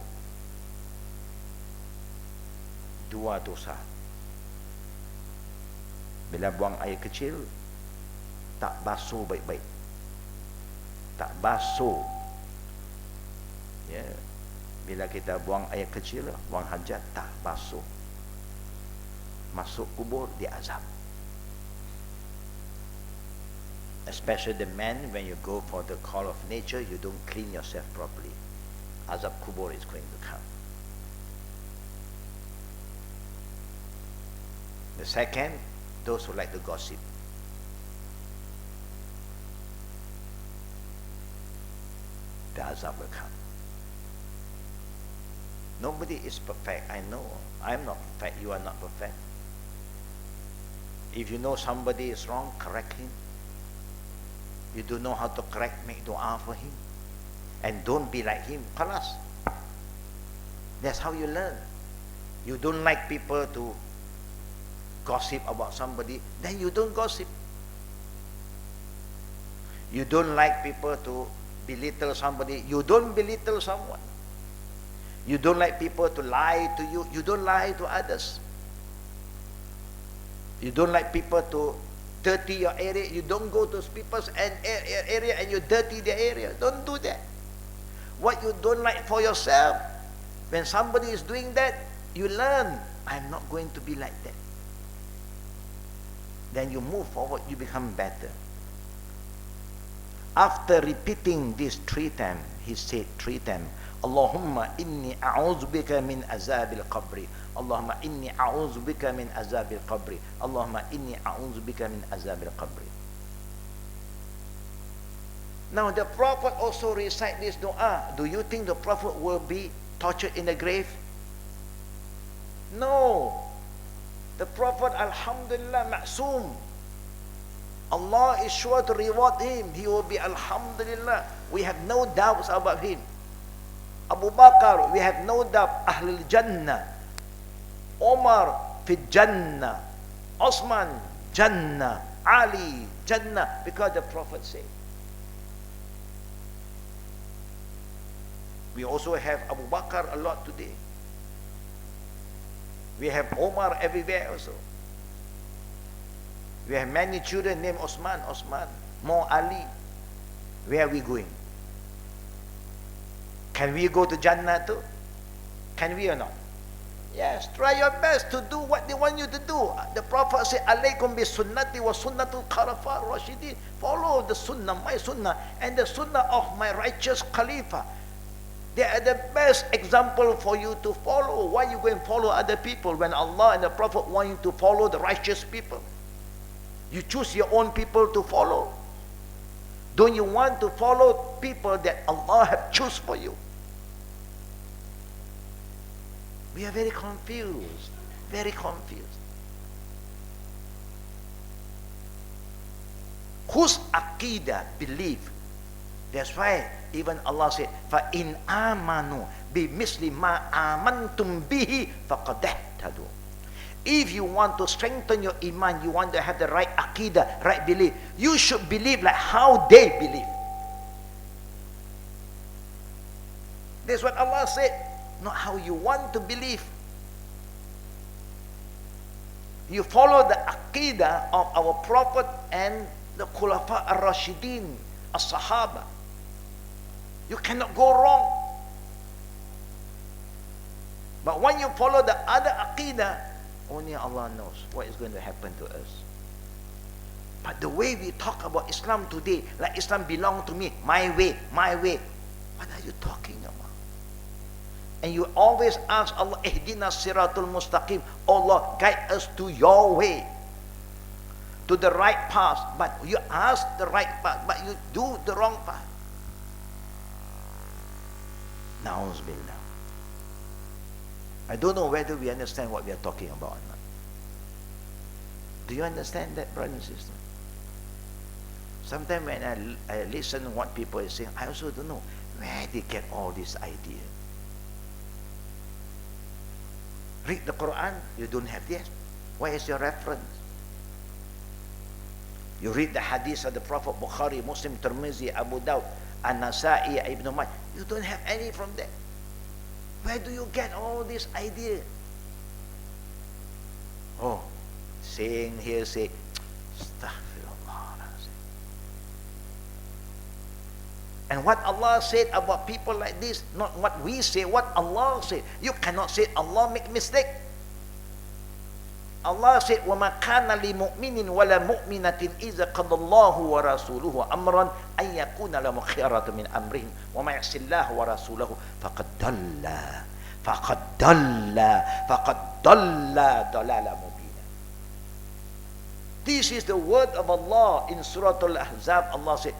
dua dosa. Bila buang air kecil, tak basuh baik-baik. Tak basuh. Ya. Bila kita buang air kecil, buang hajat, tak basuh. Masuk kubur, diazab. Especially the men, when you go for the call of nature, you don't clean yourself properly. Azab kubur is going to come. The second, those who like to gossip. The azab will come. Nobody is perfect. I know. I'm not perfect. You are not perfect. If you know somebody is wrong, correct him. You don't know how to correct, make dua for him. And don't be like him. Khalas. That's how you learn. You don't like people to gossip about somebody, then you don't gossip. You don't like people to belittle somebody, you don't belittle someone. You don't like people to lie to you, you don't lie to others. You don't like people to dirty your area, you don't go to people's area and you dirty their area. Don't do that. What you don't like for yourself, when somebody is doing that, you learn, I'm not going to be like that. Then you move forward, you become better. After repeating this 3 times, he said 3 times, Allahumma inni a'udhu bika min azabil qabri. Allahumma inni a'udhu bika min azabil qabri. Allahumma inni a'udhu bika min azabil qabri. Now the Prophet also recite this dua. Do you think the Prophet will be tortured in the grave? No. The Prophet, alhamdulillah, ma'soom. Allah is sure to reward him. He will be, alhamdulillah. We have no doubts about him. Abu Bakr, we have no doubt, Ahlul Jannah. Omar, fi Jannah. Osman, Jannah. Ali, Jannah. Because the Prophet said. We also have Abu Bakr a lot today. We have Omar everywhere also. We have many children named Osman, more Ali. Where are we going? Can we go to Jannah too? Can we or not? Yes, try your best to do what they want you to do. The Prophet said, Alaykum bi sunnati wa sunnatul khalafa rashidin. Follow the sunnah, my sunnah, and the sunnah of my righteous Khalifa. They are the best example for you to follow. Why you go and follow other people when Allah and the Prophet want you to follow the righteous people? You choose your own people to follow. Don't you want to follow people that Allah have choose for you? We are very confused, very confused. Whose aqidah belief? That's why even Allah said, فَإِنْ آمَنُوا بِمِثْلِ مَا آمَنْتُمْ بِهِ فَقَدْ اهْتَدُوا. If you want to strengthen your iman, you want to have the right aqidah, right belief, you should believe like how they believe. That's what Allah said, not how you want to believe. You follow the aqidah of our Prophet and the Khulafa ar-Rashidin, as-Sahaba. You cannot go wrong. But when you follow the other aqidah, only Allah knows what is going to happen to us. But the way we talk about Islam today, like Islam belong to me, my way, what are you talking about? And you always ask Allah, Ihdina siratul mustaqim, Allah, guide us to your way, to the right path. But you ask the right path, but you do the wrong path. Na'uzubillah. I don't know whether we understand what we are talking about or not. Do you understand that, brother and sister? Sometimes when I listen to what people are saying, I also don't know where they get all this idea. Read the Quran, you don't have this. Where is your reference? You read the hadith of the Prophet, Bukhari, Muslim, Tirmizi, Abu Dawud, An-Nasa'i, Ibn Majah. You don't have any from there. Where do you get all this idea? Oh, saying here, say, Astaghfirullah. And what Allah said about people like this, not what we say, what Allah said. You cannot say Allah make mistake. Allah said, وَمَا كَانَ لِمُؤْمِنٍ وَلَا مُؤْمِنَةٍ إِذَا قَضَى اللَّهُ وَرَسُولُهُ أَمْرًا أَنْ يَكُونَ لَهُمُ الْخِيَرَةُ مِنْ أَمْرِهِمْ وَمَا يَعْصِ اللَّهَ وَرَسُولَهُ فَقَدْ ضَلَّ ضَلَالًا مُبِينًا. This is the word of Allah in Surah Al-Ahzab. Allah said,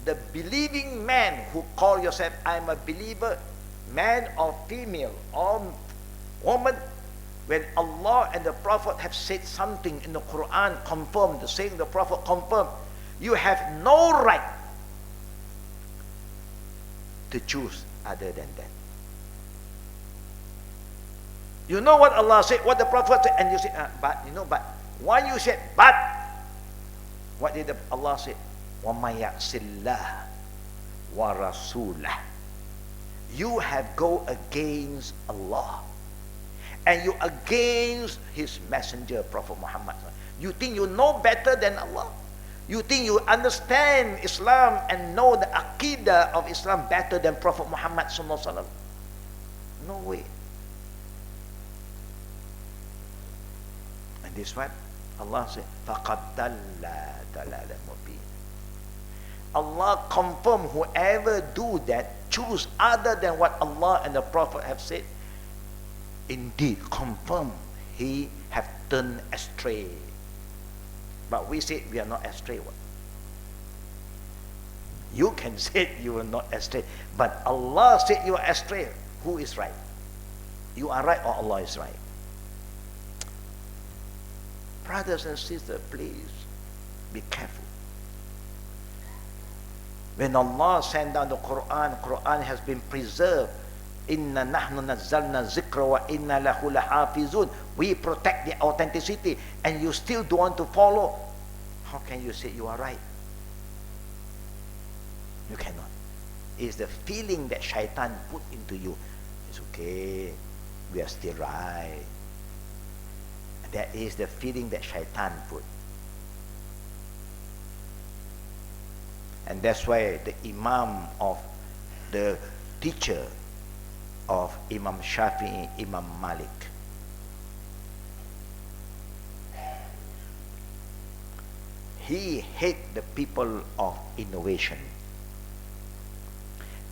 the believing man who call yourself, I'm a believer, man or female or woman, when Allah and the Prophet have said something in the Quran, confirmed, the saying the Prophet confirmed, you have no right to choose other than that. You know what Allah said, what the Prophet said, and you say, but why you said, but, what did Allah say? وَمَا يَعْصِ اللَّهَ وَرَسُولَهُ. You have go against Allah. And you against His messenger, Prophet Muhammad. You think you know better than Allah? You think you understand Islam and know the aqidah of Islam better than Prophet Muhammad sallallahu alaihi wasallam? No way. And this one, Allah said, فَقَدْ ضَلَّ ضَلَالًا مُبِينًا. Allah confirm whoever do that, choose other than what Allah and the Prophet have said, indeed confirm he have turned astray. But we say we are not astray. What? You can say you are not astray, but Allah said you are astray. Who is right? You are right or Allah is right? Brothers and sisters, please be careful. When Allah sent down the Quran, Quran has been preserved. Inna nahnu nazzalna zikra wa inna lahu lahafizun. We protect the authenticity, and you still don't want to follow. How can you say you are right? You cannot. It's the feeling that shaitan put into you. It's okay. we are still right. That is the feeling that shaitan put. And that's why the imam of the teacher of Imam Shafi'i, Imam Malik, he hate the people of innovation,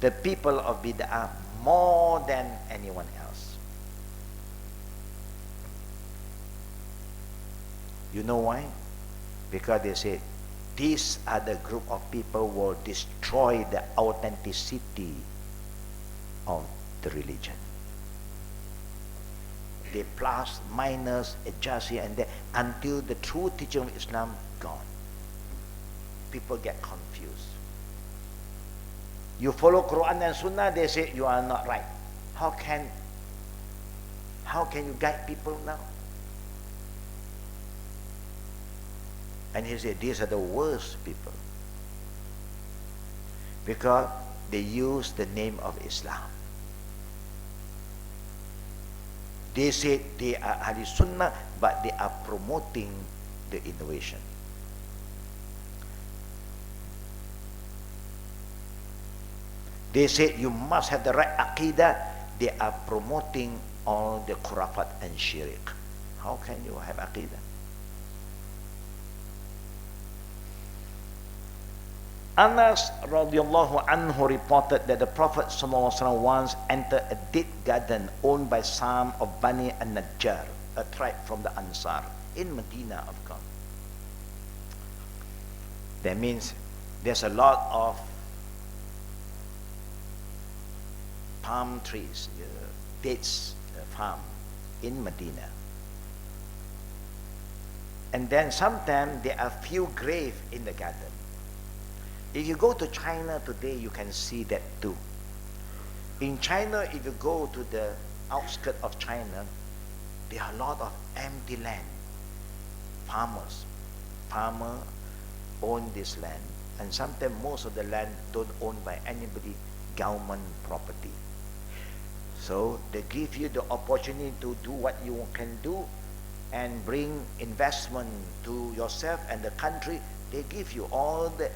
the people of bid'ah, more than anyone else. You know why? Because they say these are the group of people who will destroy the authenticity of the religion. They plus, minus, adjust here and there until the true teaching of Islam gone. People get confused. You follow Quran and Sunnah, they say you are not right. How can you guide people now? And he said, these are the worst people. Because they use the name of Islam. They say they are Ahli Sunnah, but they are promoting the innovation. They say you must have the right Aqidah. They are promoting all the khurafat and shirk. How can you have Aqidah? Anas radiallahu anhu reported that the Prophet ﷺ once entered a date garden owned by some of Bani an-Najjar, a tribe from the Ansar, in Medina, of course. That means there's a lot of palm trees, dates farm in Medina. And then sometimes there are few graves in the garden. If you go to China today, you can see that too. In China, if you go to the outskirts of China, there are a lot of empty land. Farmers own this land, and sometimes most of the land don't owned by anybody, government property. So they give you the opportunity to do what you can do and bring investment to yourself and the country. They give you all the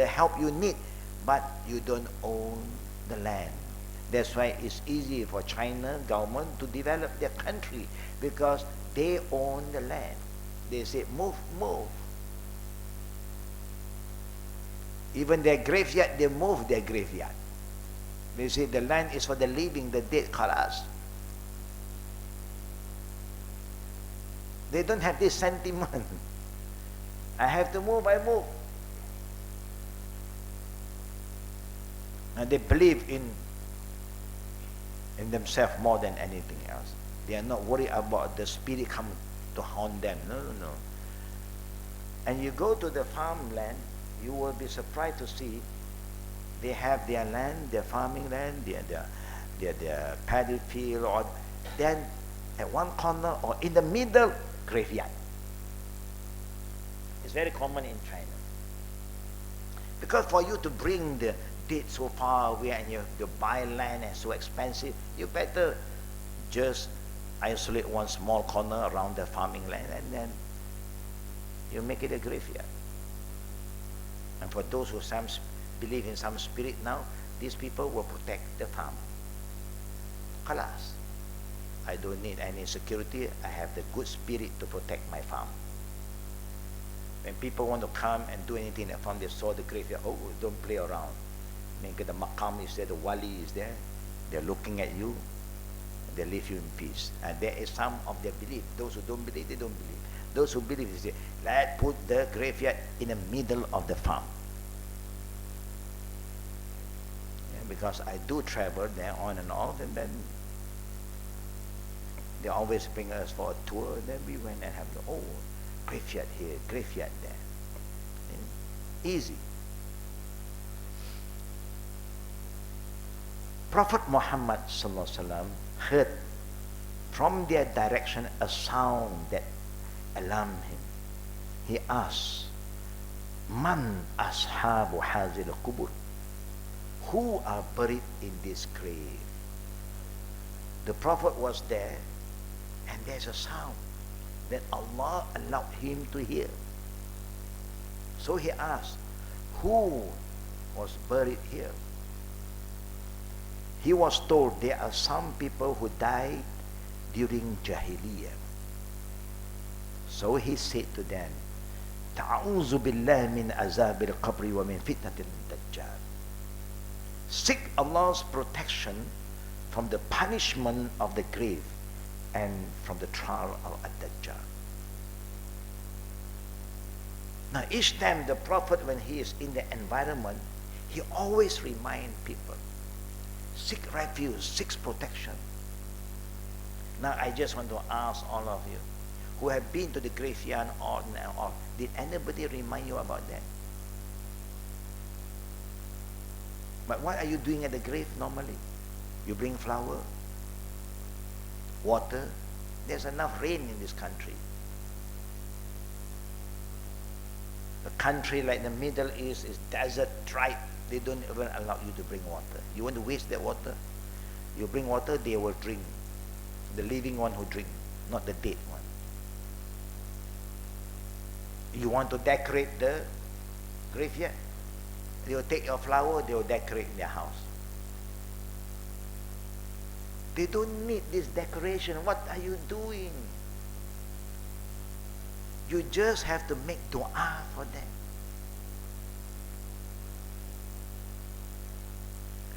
help you need, but you don't own the land. That's why it's easy for China government to develop their country, because they own the land. They say move. Even their graveyard, they move their graveyard. They say the land is for the living, the dead, khalas. They don't have this sentiment. I have to move, I move. And they believe in themselves more than anything else. They are not worried about the spirit come to haunt them. No. And you go to the farmland, you will be surprised to see they have their land, their farming land, their paddy field, or then at one corner or in the middle, graveyard. It's very common in China. Because for you to bring the dead so far away and you buy land and so expensive, you better just isolate one small corner around the farming land and then you make it a graveyard. And for those who believe in some spirit now, these people will protect the farm. Khalas. I don't need any security. I have the good spirit to protect my farm. When people want to come and do anything in the farm, they saw the graveyard. Oh, don't play around. Maybe the maqam is there, the wali is there. They're looking at you. They leave you in peace. And there is some of their belief. Those who don't believe, they don't believe. Those who believe, they say, let's put the graveyard in the middle of the farm. Yeah, because I do travel there on and off, and then they always bring us for a tour. And then we went and have the graveyard here, graveyard there. And easy. Prophet Muhammad ﷺ heard from their direction a sound that alarmed him. He asked, Man ashabu hazil qubur? Who are buried in this grave? The Prophet was there, and there's a sound that Allah allowed him to hear. So he asked, who was buried here? He was told there are some people who died during Jahiliyyah. So he said to them, Ta'awuzu billah min azabil qabri wa min fitnatil dajjal. Seek Allah's protection from the punishment of the grave and from the trial of Ad-Dajjal. Now each time the Prophet, when he is in the environment, he always reminds people, seek refuge, seek protection. Now I just want to ask all of you who have been to the graveyard on and on, did anybody remind you about that? But what are you doing at the grave normally? You bring flower, water. There's enough rain in this country. A country like the Middle East is desert, dry. They don't even allow you to bring water. You want to waste that water? You bring water, they will drink. The living one who drink, not the dead one. You want to decorate the graveyard? They will take your flower, they will decorate their house. They don't need this decoration. What are you doing? You just have to make dua for them.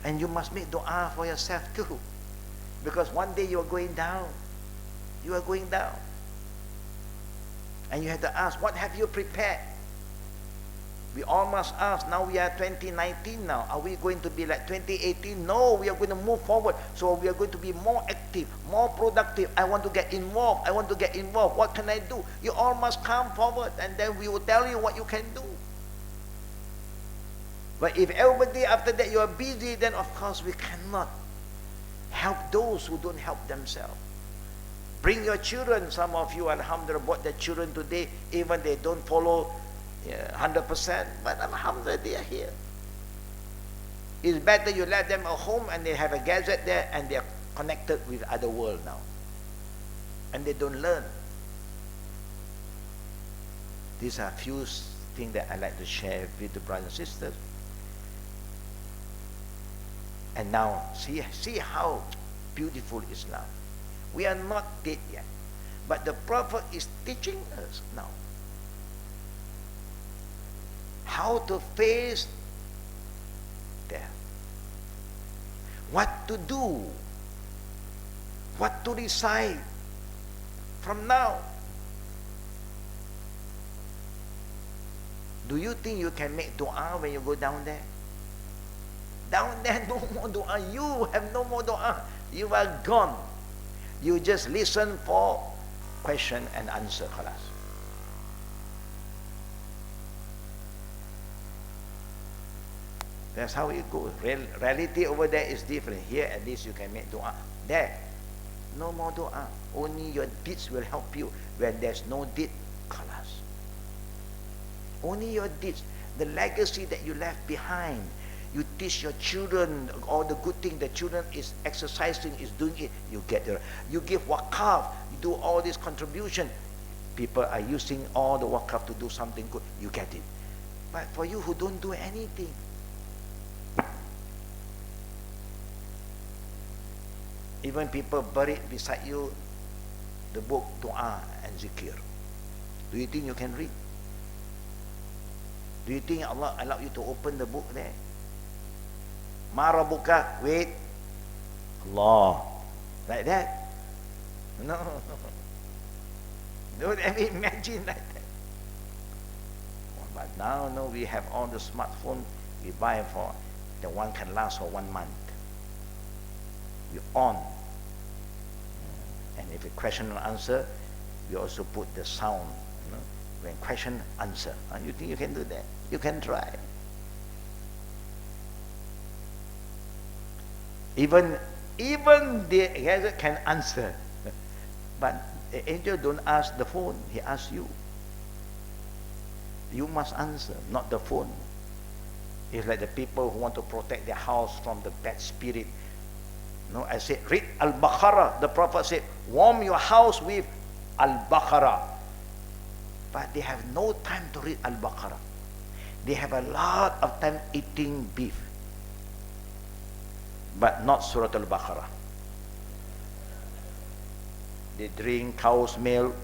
And you must make dua for yourself too. Because one day you are going down. You are going down. And you have to ask, what have you prepared? We all must ask. Now we are 2019 now. Are we going to be like 2018? No, we are going to move forward. So we are going to be more active, more productive. I want to get involved. I want to get involved. What can I do? You all must come forward, and then we will tell you what you can do. But if everybody after that you are busy, then of course we cannot help those who don't help themselves. Bring your children. Some of you, alhamdulillah, brought their children today, even they don't follow 100%, but alhamdulillah, they are here. It's better you let them at home and they have a gadget there and they are connected with other world now. And they don't learn. These are few things that I like to share with the brothers and sisters. And now, see how beautiful Islam. We are not dead yet. But the Prophet is teaching us now how to face death. What to do. What to decide from now. Do you think you can make dua when you go down there? Down there, no more dua. You have no more dua. You are gone. You just listen for question and answer. Khalas. That's how it goes. Reality over there is different. Here at least you can make dua. There, no more dua. Only your deeds will help you. When there's no deed, khalas. Only your deeds. The legacy that you left behind. You teach your children all the good thing the children is exercising, is doing it. You get there. You give wakaf. You do all this contribution. People are using all the wakaf to do something good. You get it. But for you who don't do anything, even people buried beside you the book Dua and Zikir. Do you think you can read? Do you think Allah allowed you to open the book there? Marabuka, wait. Allah. Like that? No. Don't ever imagine like that. But now, no, we have all the smartphone we buy for, the one can last for 1 month. You on. And if a question and answer, we also put the sound. You know, when question, answer. You think you can do that? You can try. Even the gadget can answer. But the angel don't ask the phone, he asks you. You must answer, not the phone. It's like the people who want to protect their house from the bad spirit. No, I said, read Al-Baqarah. The Prophet said, warm your house with Al-Baqarah. But they have no time to read Al-Baqarah. They have a lot of time eating beef. But not Surah Al-Baqarah. They drink cow's milk.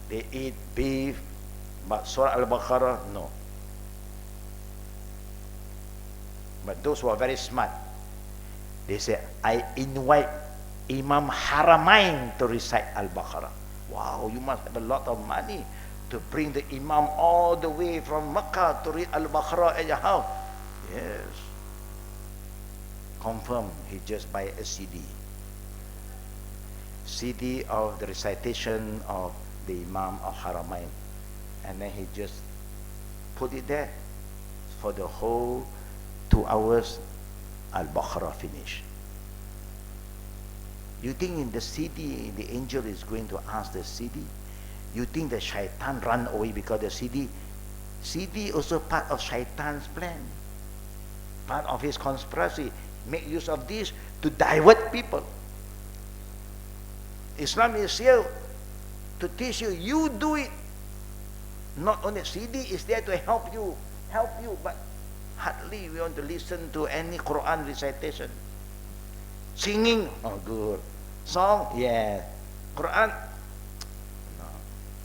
They eat beef. But Surah Al-Baqarah, no. But those who are very smart, they say, I invite Imam Haramain to recite Al-Baqarah. Wow, you must have a lot of money to bring the Imam all the way from Mecca to read Al-Baqarah at your house. Yes. Confirm, he just buy a CD of the recitation of the Imam of Haramain. And then he just put it there for the whole 2 hours. Al-Baqarah finished. You think in the CD, the angel is going to ask the CD? You think the shaitan run away because the CD also part of shaitan's plan, part of his conspiracy. Make use of this to divert people. Islam is here to teach you. You do it. Not only CD is there to help you, but hardly we want to listen to any Quran recitation. Singing, oh good. Song, yeah. Quran,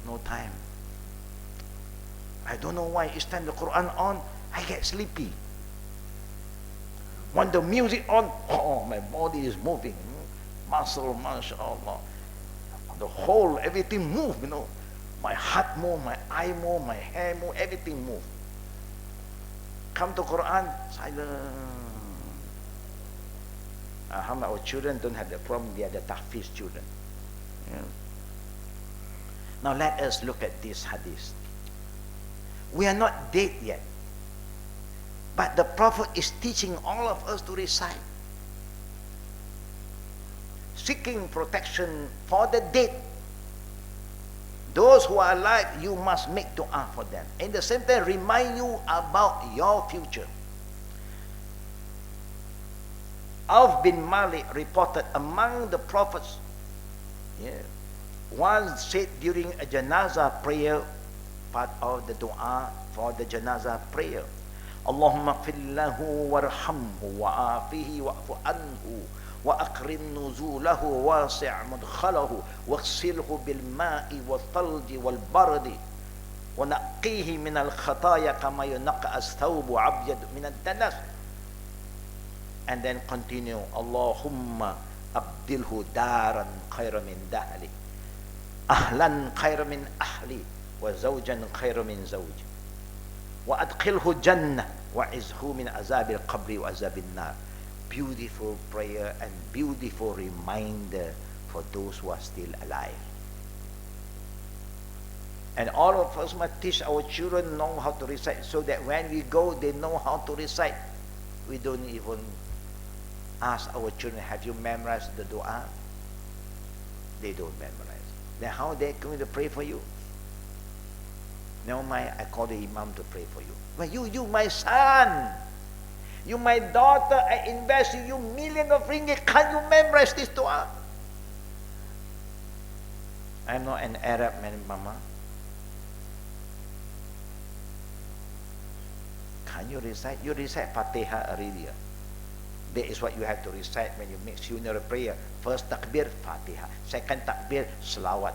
no time. I don't know why each time the Quran on, I get sleepy. When the music on, oh, my body is moving. Muscle, mashallah. The whole, everything move, you know. My heart move, my eye move, my hair move, everything move. Come to Quran, silent. Alhamdulillah, our children don't have the problem. They are the tahfiz children. Yeah. Now let us look at this hadith. We are not dead yet, but the Prophet is teaching all of us to recite, seeking protection for the dead. Those who are alive, you must make dua for them. In the same time, remind you about your future. Auf bin Malik reported among the prophets, once said during a janazah prayer, part of the dua for the janazah prayer, Allahumma fillahu warhamhu wa afihi wa'fu anhu wa akrim nuzulahu wasi' mudkhalahu waghsilhu bil ma'i wal thalji wal bardi wa naqqihi min al khataya kama yunqqa as-thawbu abyad min ad-danas. And then continue, Allahumma abdilhu daran khayra min dahli, ahlan khayra min ahli, wa zawjan khayra min zawj, wa adkhilhu jannah, wa izhu min azab al-qabri wa azab al-nar. Beautiful prayer and beautiful reminder for those who are still alive. And all of us must teach our children know how to recite, so that when we go, they know how to recite. We don't even ask our children, have you memorized the dua? They don't memorize. Then how are they going to pray for you? Never mind, I call the imam to pray for you. But you my son, you my daughter, I invest in you millions of ringgit. Can't you memorize this dua? I'm not an Arab man, mama. Can you recite? You recite Fatiha already. That is what you have to recite when you make funeral prayer. First takbir, Fatiha. Second takbir, Salawat.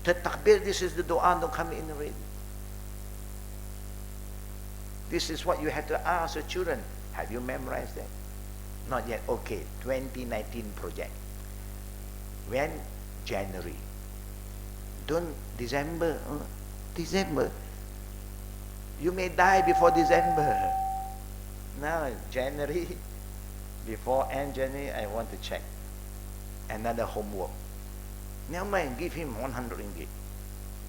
Third takbir, this is the dua, don't come in already. This is what you have to ask your children. Have you memorized that? Not yet. Okay, 2019 project. When? January. Don't December. December. You may die before December. Now, January. Before end January, I want to check another homework. Never mind, give him 100 ringgit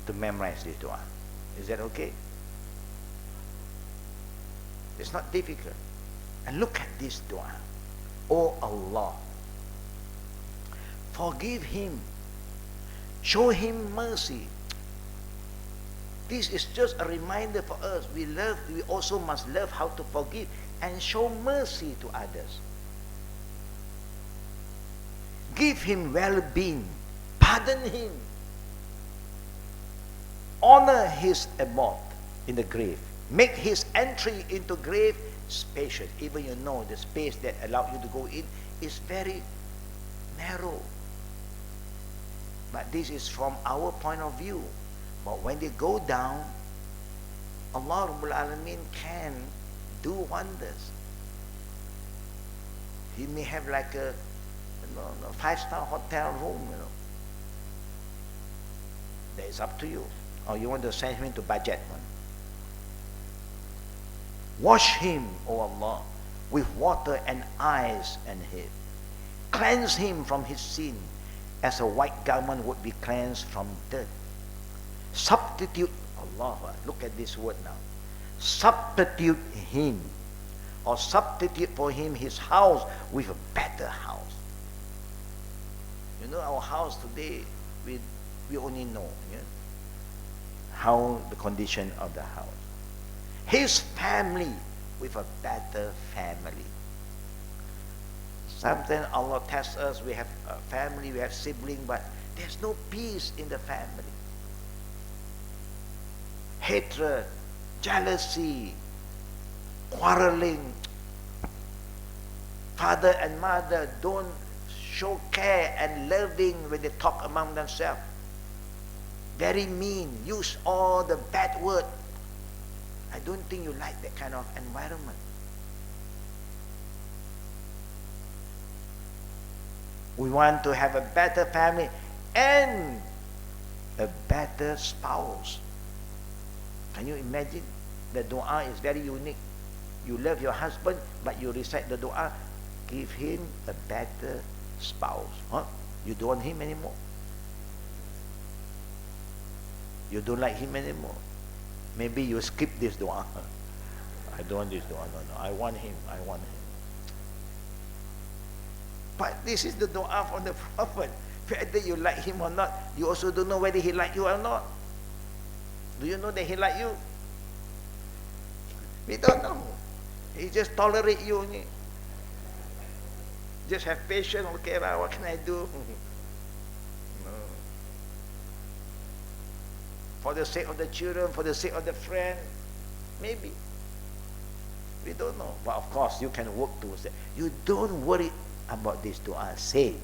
to memorize this dua. Is that okay? It's not difficult. And look at this dua. Oh Allah, forgive him, show him mercy. This is just a reminder for us. We also must love how to forgive and show mercy to others. give him well-being, pardon him, honor his abode in the grave, make his entry into grave spacious. Even you know the space that allowed you to go in is very narrow. But this is from our point of view. But when they go down, Allah Rabbul Alameen can do wonders. He may have like a 5-star hotel room, That is up to you. Or you want to send him to budget one. Wash him, O Allah, with water and ice and hair. Cleanse him from his sin, as a white garment would be cleansed from dirt. Substitute, Allah, look at this word now. Substitute him, or substitute for him his house with a better house. You know, our house today, we only know how the condition of the house. His family with a better family. Sometimes Allah tests us, we have a family, we have siblings, but there's no peace in the family. Hatred, jealousy, quarreling. Father and mother don't show care and loving when they talk among themselves. Very mean, use all the bad word. I don't think you like that kind of environment. We want to have a better family and a better spouse. Can you imagine? The dua is very unique. You love your husband, but you recite the dua, give him a better spouse. You don't want him anymore. You don't like him anymore. Maybe you skip this dua. I don't want this dua. No. I want him. But this is the dua from the Prophet. Whether you like him or not, you also don't know whether he like you or not. Do you know that he like you? We don't know. He just tolerate you only. Just have patience. Okay, what can I do? No. For the sake of the children, for the sake of the friend, maybe. We don't know. But of course, you can work towards it. You don't worry about this dua. Say,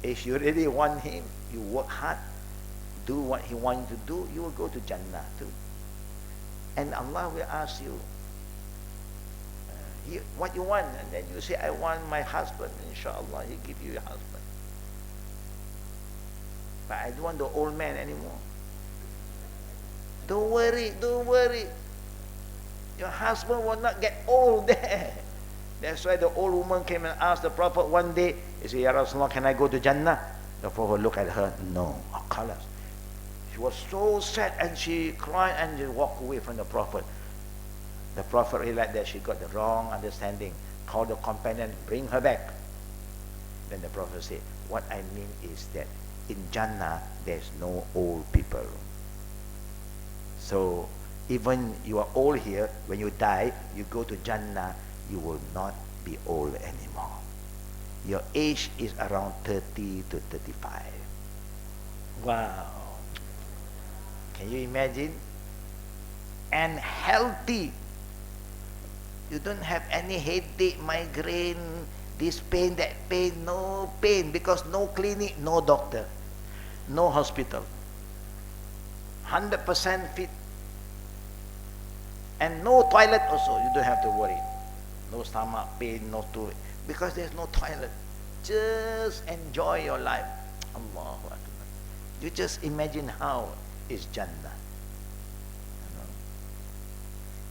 if you really want him, you work hard, do what he wants you to do, you will go to Jannah too. And Allah will ask you, what you want, and then you say, I want my husband. Inshallah, he give you your husband. But I don't want the old man anymore. Don't worry. Your husband will not get old there. That's why the old woman came and asked the Prophet one day. He said, Ya Rasulullah, can I go to Jannah? The Prophet looked at her. No. She was so sad and she cried and she walked away from the Prophet. The Prophet realized that she got the wrong understanding. Called the companion, bring her back. Then the Prophet said, what I mean is that in Jannah there's no old people. So even you are old here, when you die, you go to Jannah, you will not be old anymore. Your age is around 30 to 35. Wow. Can you imagine? And healthy. You don't have any headache, migraine, this pain, that pain, no pain, because no clinic, no doctor, no hospital. 100% fit. And no toilet also, you don't have to worry. No stomach pain, no toilet, because there's no toilet. Just enjoy your life. Allahu Akbar. You just imagine how is Jannah.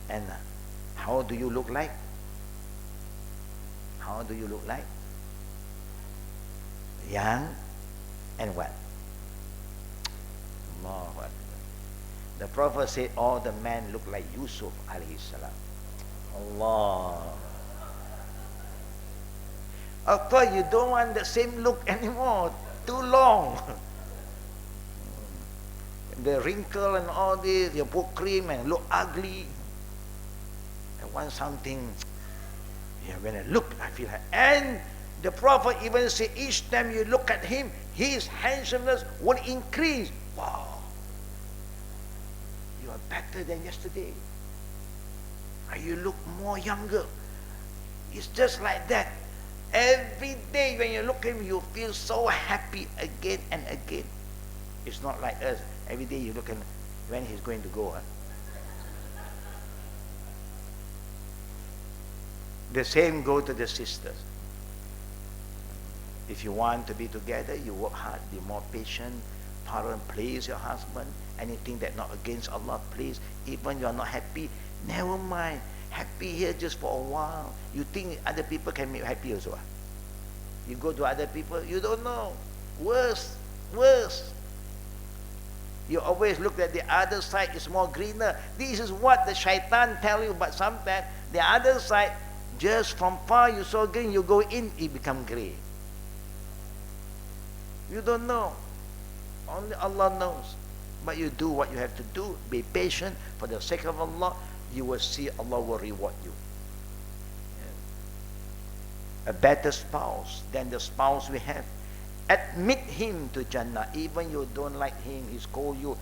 And how do you look like? How do you look like? Young and what? Allahu Akbar. The Prophet said all the men look like Yusuf alayhi salam. Allah. Of course, you don't want the same look anymore. Too long. The wrinkle and all this, you put cream and look ugly. I want something, when I look, I feel like, and The Prophet even said, each time you look at him, his handsomeness will increase. Wow, you are better than yesterday. And you look more younger. It's just like that. Every day when you look at him, you feel so happy again and again. It's not like us. Every day you look at him, when he's going to go. Huh? The same go to the sisters. If you want to be together, you work hard, be more patient, thorough, please your husband. Anything that not against Allah, please. Even you are not happy, never mind. Happy here just for a while. You think other people can make you happy also? You go to other people, you don't know. Worse. You always look at the other side is more greener. This is what the shaitan tell you, but sometimes the other side, just from far you saw green, you go in, it become grey. You don't know. Only Allah knows. But you do what you have to do. Be patient for the sake of Allah. You will see Allah will reward you. A better spouse than the spouse we have. Admit him to Jannah. Even you don't like him, he scold you.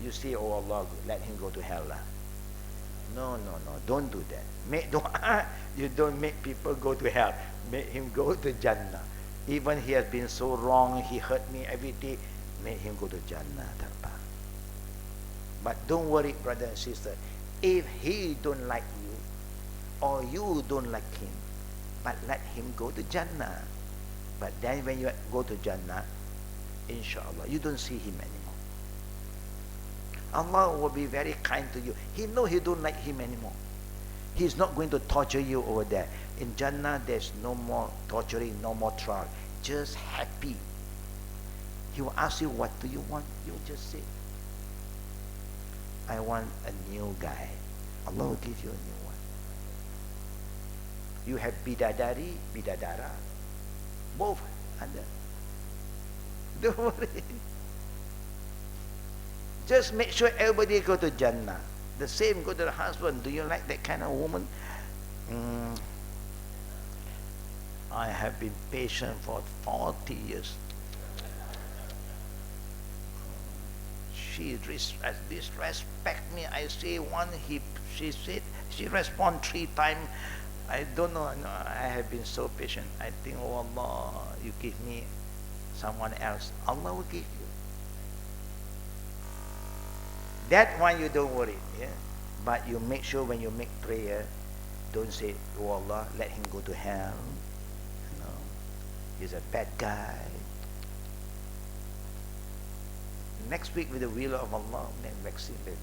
You say, oh Allah, let him go to hell. No, don't do that. You don't make people go to hell. Make him go to Jannah. Even he has been so wrong, he hurt me every day, make him go to Jannah. But don't worry, brother and sister. If he don't like you, or you don't like him, but let him go to Jannah. But then when you go to Jannah, inshallah, you don't see him anymore. Allah will be very kind to you. He knows you don't like him anymore. He's not going to torture you over there. In Jannah, there's no more torturing, no more trial. Just happy. He will ask you, what do you want? You just say, I want a new guy. Allah will give you a new one. You have bidadari, bidadara. Both under. Don't worry. Just make sure everybody go to Jannah. The same go to the husband. Do you like that kind of woman? I have been patient for 40 years. She disrespect me. I say one, she said, she respond 3 times. I don't know. No, I have been so patient. I think, oh Allah, you give me someone else. Allah will give you. That one you don't worry. Yeah? But you make sure when you make prayer, don't say, oh Allah, let him go to hell. No, he's a bad guy. Next week with the will of Allah, then next week,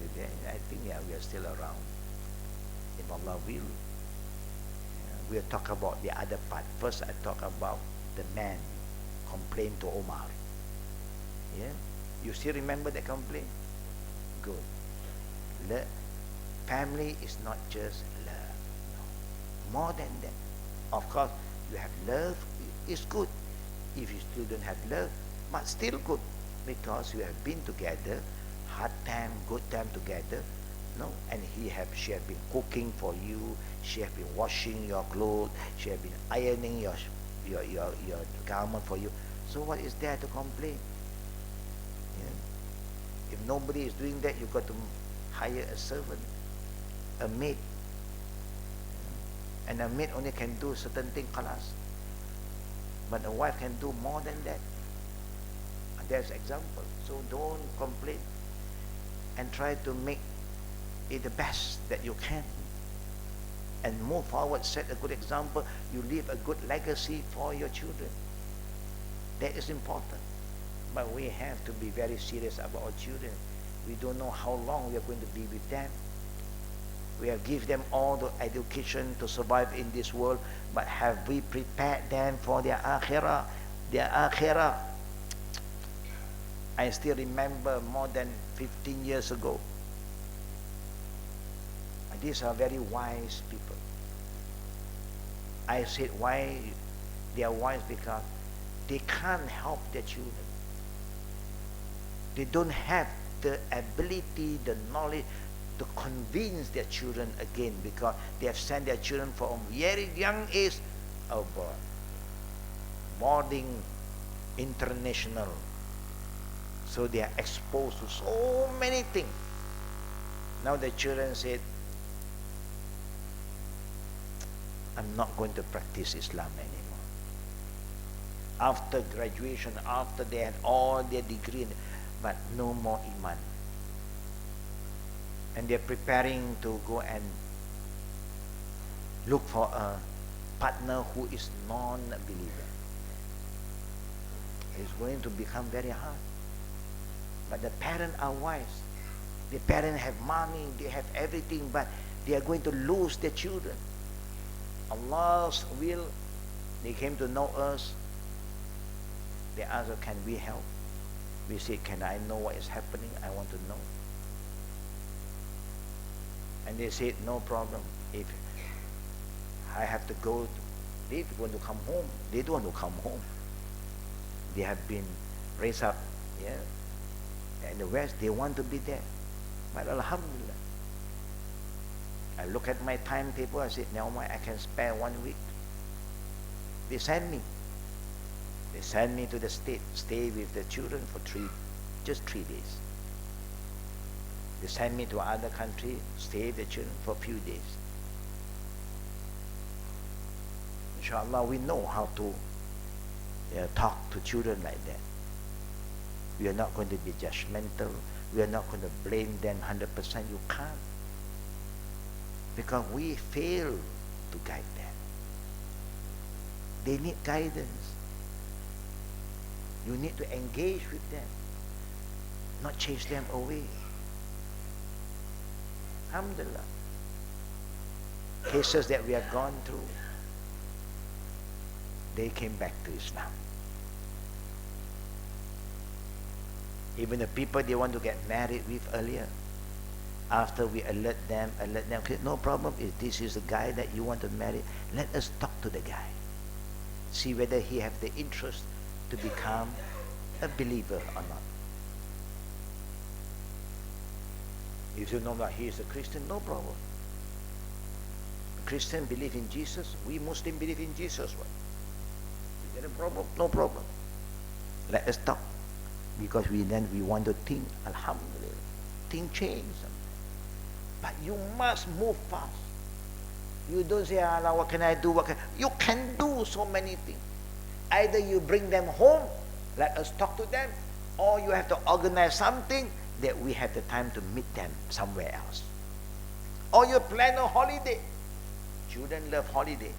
I think we are still around. If Allah will. We'll talk about the other part. First, I talk about the man complained to Omar. Yeah? You still remember that complaint? Good. Family is not just love. No. More than that. Of course, you have love, it's good. If you still don't have love, but still good. Because you have been together, hard time, good time together. No, and she have been cooking for you. She have been washing your clothes. She have been ironing your garment for you. So what is there to complain? Yeah. If nobody is doing that, you got to hire a servant, a maid, and a maid only can do certain things, kalas. But a wife can do more than that. And there's example. So don't complain, and try to make it the best that you can, and move forward. Set a good example. You leave a good legacy for your children. That is important. But we have to be very serious about our children. We don't know how long we are going to be with them. We have given them all the education to survive in this world, but have we prepared them for their akhirah? Their akhirah. I still remember more than 15 years ago. These are very wise people. I said, why they are wise? Because they can't help their children. They don't have the ability, the knowledge to convince their children again, because they have sent their children from very young age abroad. boarding international. So they are exposed to so many things. Now the children said, I'm not going to practice Islam anymore. After graduation, after they had all their degree, but no more Iman. And they're preparing to go and look for a partner who is non-believer. It's going to become very hard. But the parents are wise. The parents have money, they have everything, but they are going to lose their children. Allah's will, they came to know us. They asked, can we help? We said, can I know what is happening? I want to know. And they said, no problem. If I have to go, they want to come home. They don't want to come home. They have been raised up, in the West. They want to be there. But Alhamdulillah, I look at my timetable. I said, now I can spare 1 week. They send me. They send me to the state, stay with the children for just 3 days. They send me to other country, stay with the children for a few days. Inshallah, we know how to talk to children like that. We are not going to be judgmental. We are not going to blame them 100%. You can't. Because we fail to guide them. They need guidance. You need to engage with them, not chase them away. Alhamdulillah. Cases that we have gone through, they came back to Islam. Even the people they want to get married with earlier, after we alert them, okay, no problem, if this is the guy that you want to marry, let us talk to the guy. See whether he has the interest to become a believer or not. If you know that he is a Christian, no problem. Christian believe in Jesus, we Muslim believe in Jesus. What? Is there a problem? No problem. Let us talk. Because we want to think, Alhamdulillah, think change. But you must move fast. You don't say, Allah, what can I do? You can do so many things. Either you bring them home, let us talk to them, or you have to organize something that we have the time to meet them somewhere else. Or you plan a holiday. Children love holiday.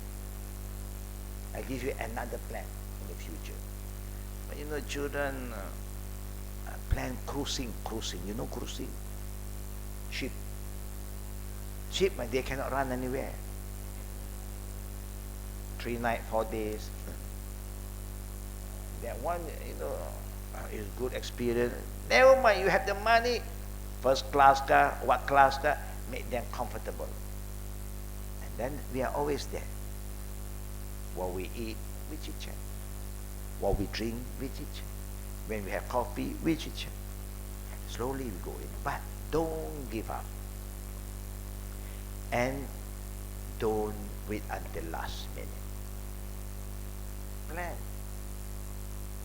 I give you another plan in the future. But children plan cruising. You know cruising? Ship, they cannot run anywhere. 3 nights, 4 days. That one, is good experience. Never mind, you have the money. First class car, what class car, make them comfortable. And then we are always there. While we eat, we chit-chat. While we drink, we chit-chat. When we have coffee, we chit-chat. Slowly we go in. But don't give up. And don't wait until last minute. Plan.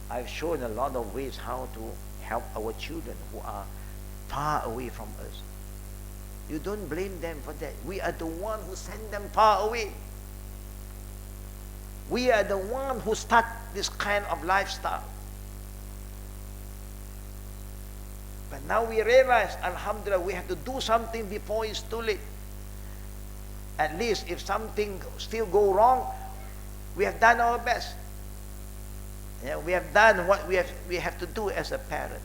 I've shown a lot of ways how to help our children who are far away from us. You don't blame them for that. We are the one who send them far away. We are the one who start this kind of lifestyle. But now we realize, Alhamdulillah, we have to do something before it's too late. At least if something still go wrong, we have done our best. We have done what we have to do as a parent.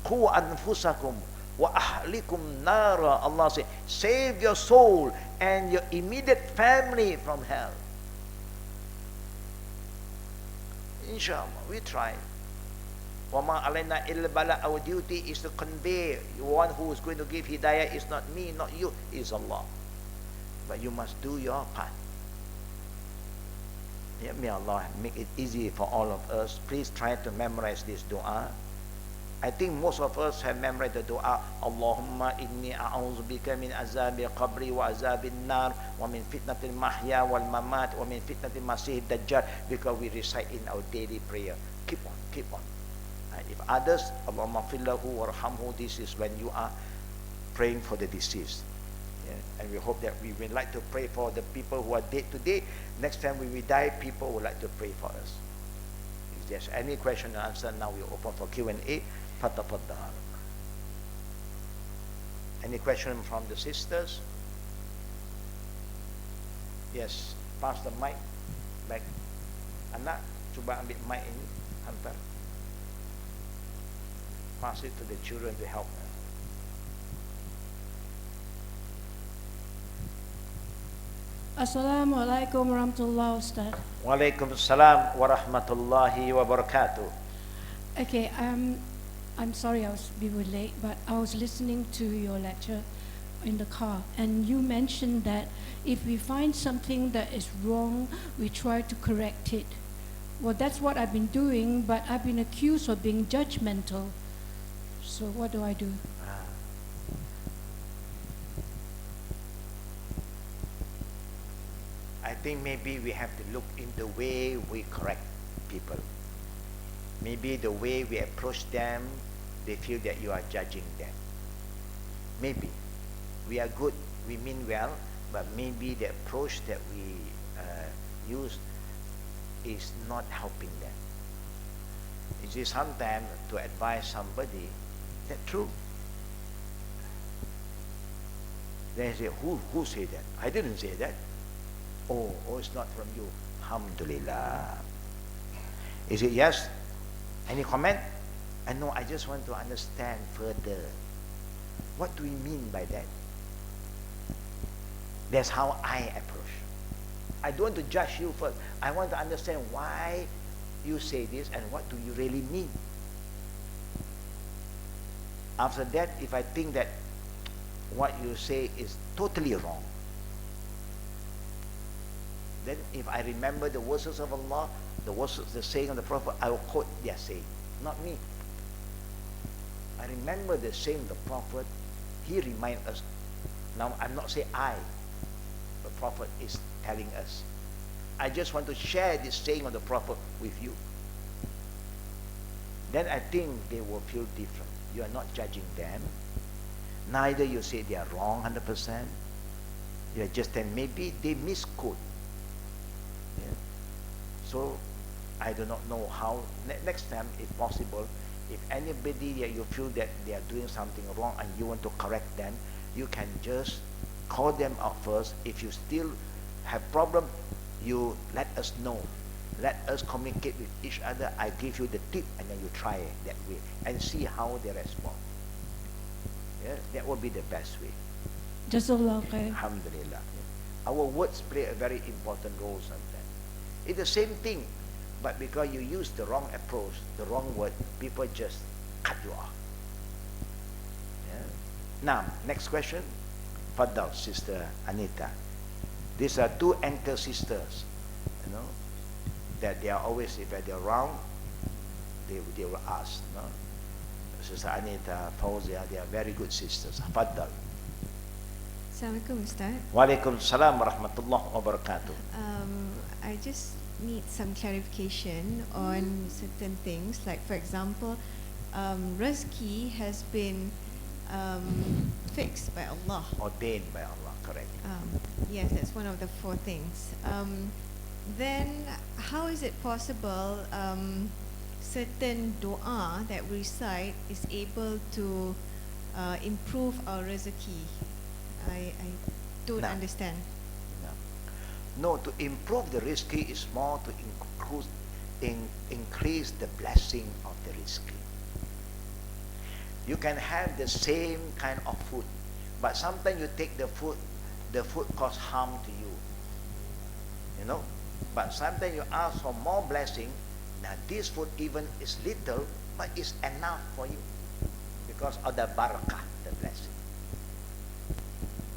Qu anfusakum wa ahlikum nara. Allah says, save your soul and your immediate family from hell. Inshallah, we try. Wama alayna illa bala. Our duty is to convey. The one who is going to give hidayah is not me, not you, is Allah. But you must do your part. May Allah make it easy for all of us. Please try to memorize this dua. I think most of us have memorized the dua, Allahumma inni a'udzubika min azabi qabri wa azabi nar wa min fitnatil mahya wal mamat wa min fitnatil masih dajjal, because we recite in our daily prayer. Keep on, keep on. If others, Allahumma fillahu warhamhu, this is when you are praying for the deceased. Yeah? And we hope that we will like to pray for the people who are dead today. Next time when we die, people would like to pray for us. If there's any question and answer, now we open for Q&A. Fatafaddal. Any question from the sisters? Yes, pass the mic back. Anak, cuba ambil mic ini, hantar. Pass it to the children to help them. Assalamualaikum warahmatullahi Ustaz. Waalaikumsalam warahmatullahi wabarakatuh. Okay, I'm sorry I was a bit late, but I was listening to your lecture in the car, and you mentioned that if we find something that is wrong, we try to correct it. Well, that's what I've been doing, but I've been accused of being judgmental. So what do I do? I think maybe we have to look in the way we correct people. Maybe the way we approach them, they feel that you are judging them. Maybe. We are good, we mean well, but maybe the approach that we use is not helping them. You see, sometimes to advise somebody, that's true. They say, who said that? I didn't say that. Oh, it's not from you. Alhamdulillah. Is it yes? Any comment? And no, I just want to understand further. What do we mean by that? That's how I approach. I don't want to judge you first. I want to understand why you say this and what do you really mean. After that, if I think that what you say is totally wrong, then if I remember the verses of Allah, the verses, the saying of the Prophet, I will quote their saying, not me. I remember the saying of the Prophet. He reminds us. Now, I'm not saying I. The Prophet is telling us. I just want to share this saying of the Prophet with you. Then I think they will feel different. You are not judging them. Neither you say they are wrong 100%. You are just saying maybe they misquote. Yeah. So I do not know how. Next time, if possible, if anybody that you feel that they are doing something wrong and you want to correct them, you can just call them out first. If you still have problem, you let us know. Let us communicate with each other. I give you the tip and then you try it that way and see how they respond. Yeah, that will be the best way. Jazakallah khair. Alhamdulillah. Our words play a very important role sometimes. It's the same thing, but because you use the wrong approach, the wrong word, people just cut you off. Yeah. Now, next question. Faddal, Sister Anita. These are two anchor sisters, you know, that they are always, if they're around, they will ask. No? Sister Anita, Fauzia, they are very good sisters. Faddal. Assalamualaikum Ustaz. Waalaikumsalam warahmatullahi wabarakatuh. I just need some clarification on certain things. Like for example, rezeki has been fixed by Allah. Ordained by Allah, correct. Yes, that's one of the four things. Then how is it possible certain dua that we recite is able to improve our rezeki? I don't understand. No, to improve the rizki is more to increase the blessing of the rizki. You can have the same kind of food, but sometimes you take the food cause harm to you. You know? But sometimes you ask for more blessing. Now this food even is little, but it's enough for you because of the barakah, the blessing.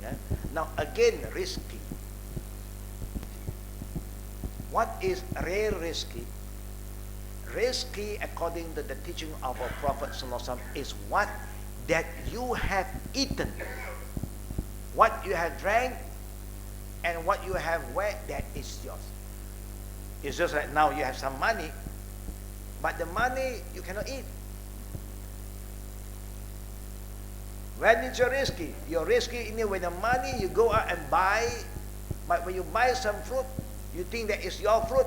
Yeah? Now again, rizki. What is real rizki? Risky, according to the teaching of our Prophet ﷺ, is what that you have eaten, what you have drank, and what you have wear, that is yours. It's just like now you have some money, but the money you cannot eat. When it's your risky? You're risky in with the money you go out and buy, but when you buy some fruit, you think that it's your fruit.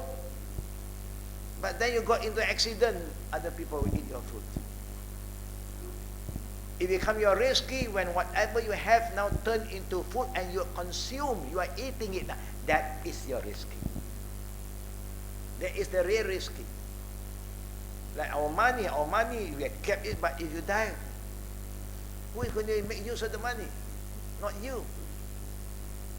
But then you got into accident, other people will eat your fruit. It becomes your risky when whatever you have now turned into food and you consume, you are eating it now. That is your risky. That is the real risky. Like our money, we have kept it, but if you die, who is going to make use of the money? Not you.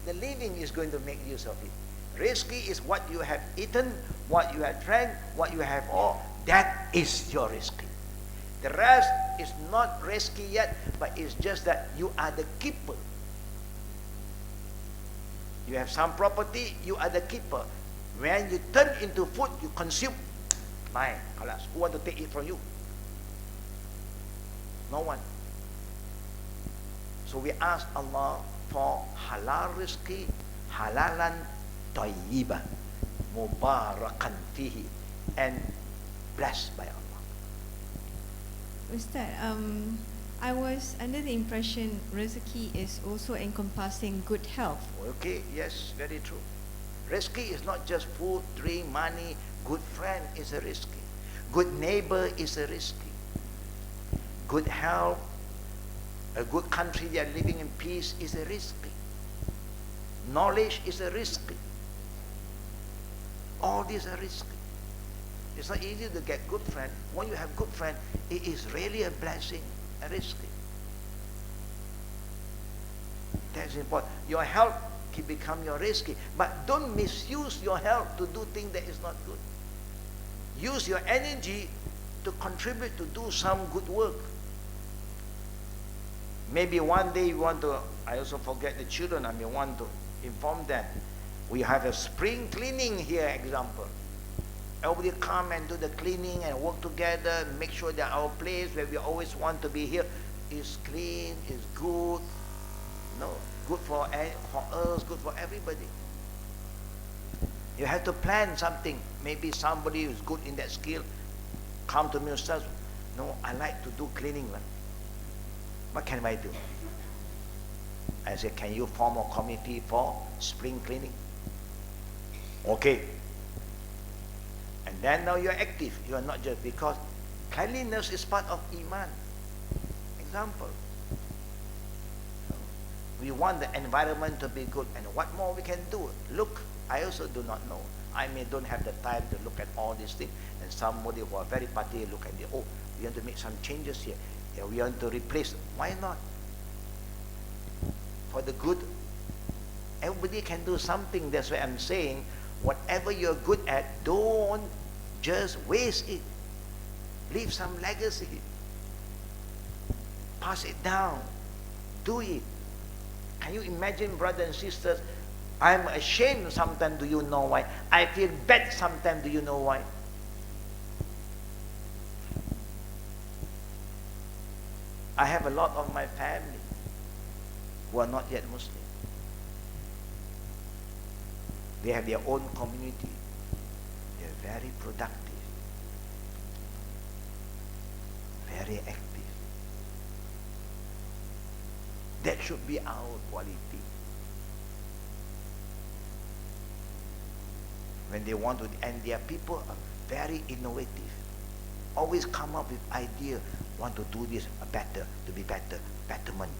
The living is going to make use of it. Risky is what you have eaten, what you have drank, what you have all. That is your risky. The rest is not risky yet, but it's just that you are the keeper. You have some property, you are the keeper. When you turn into food, you consume. Mine, halas. Who want to take it from you? No one. So we ask Allah for halal rizki, halalan tayyiban, mubarakan fihi, and blessed by Allah. Ustaz, I was under the impression rezeki is also encompassing good health. Okay, yes, very true. Rizki is not just food, drink, money. Good friend is a rizki. Good neighbor is a rizki. Good health, a good country they are living in peace is a rizki. Knowledge is a rizki. All these are rizki. It's not easy to get good friend. When you have good friend, it is really a blessing, a rizki. That's important. Your health can become your rizki. But don't misuse your health to do things that is not good. Use your energy to contribute to do some good work. Maybe one day you want to, I also forget the children, I may want to inform them. We have a spring cleaning here, example. Everybody come and do the cleaning and work together, make sure that our place where we always want to be here is clean, is good. No, good for us, good for everybody. You have to plan something. Maybe somebody who's good in that skill come to me and says, no, I like to do cleaning. What can I do? I say, can you form a committee for spring cleaning? Okay. And then now you're active. You are not just, because cleanliness is part of Iman. Example. We want the environment to be good. And what more we can do? Look, I also do not know. I don't have the time to look at all these things. And somebody who are very particular look at oh, we want to make some changes here. Yeah, we want to replace. Why not? For the good. Everybody can do something. That's why I'm saying, whatever you're good at, don't just waste it. Leave some legacy. Pass it down. Do it. Can you imagine, brothers and sisters, I'm ashamed sometimes, do you know why? I feel bad sometimes, do you know why? I have a lot of my family who are not yet Muslim. They have their own community. They're very productive, very active. That should be our quality. When they want to, and their people are very innovative. Always come up with idea, want to do this better, to be better, betterment.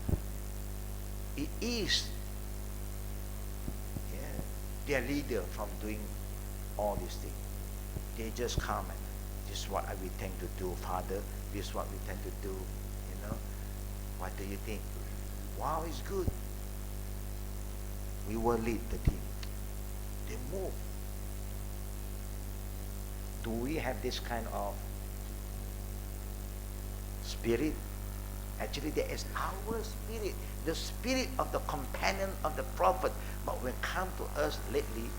It is their leader from doing all these things. They just come and this is what we tend to do, Father, this is what we tend to do, What do you think? Wow, it's good. We will lead the team. They move. Do we have this kind of spirit? Actually, there is our spirit, the spirit of the companion of the Prophet. But when it comes to us lately,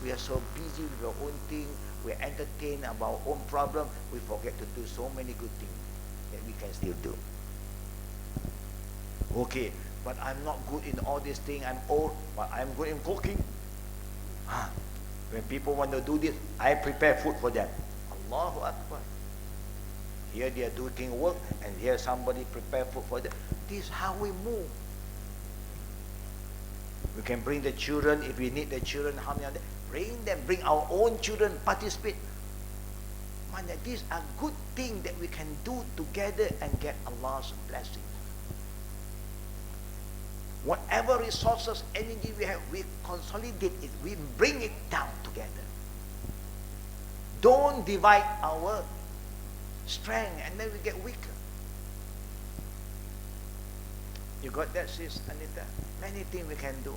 we are so busy with our own thing. we entertain our own problem, we forget to do so many good things that we can still do. Okay, but I'm not good in all these things, I'm old, but I'm good in cooking. When people want to do this, I prepare food for them. Allahu Akbar. Here they are doing work, and here somebody prepare food for them. This is how we move. We can bring the children, if we need the children, how many of them? Bring them, bring our own children, participate. Man, these are good things that we can do together and get Allah's blessing. Whatever resources, energy we have, we consolidate it, we bring it down together. Don't divide our strength and then we get weaker. You got that, sis Anita? Many things we can do.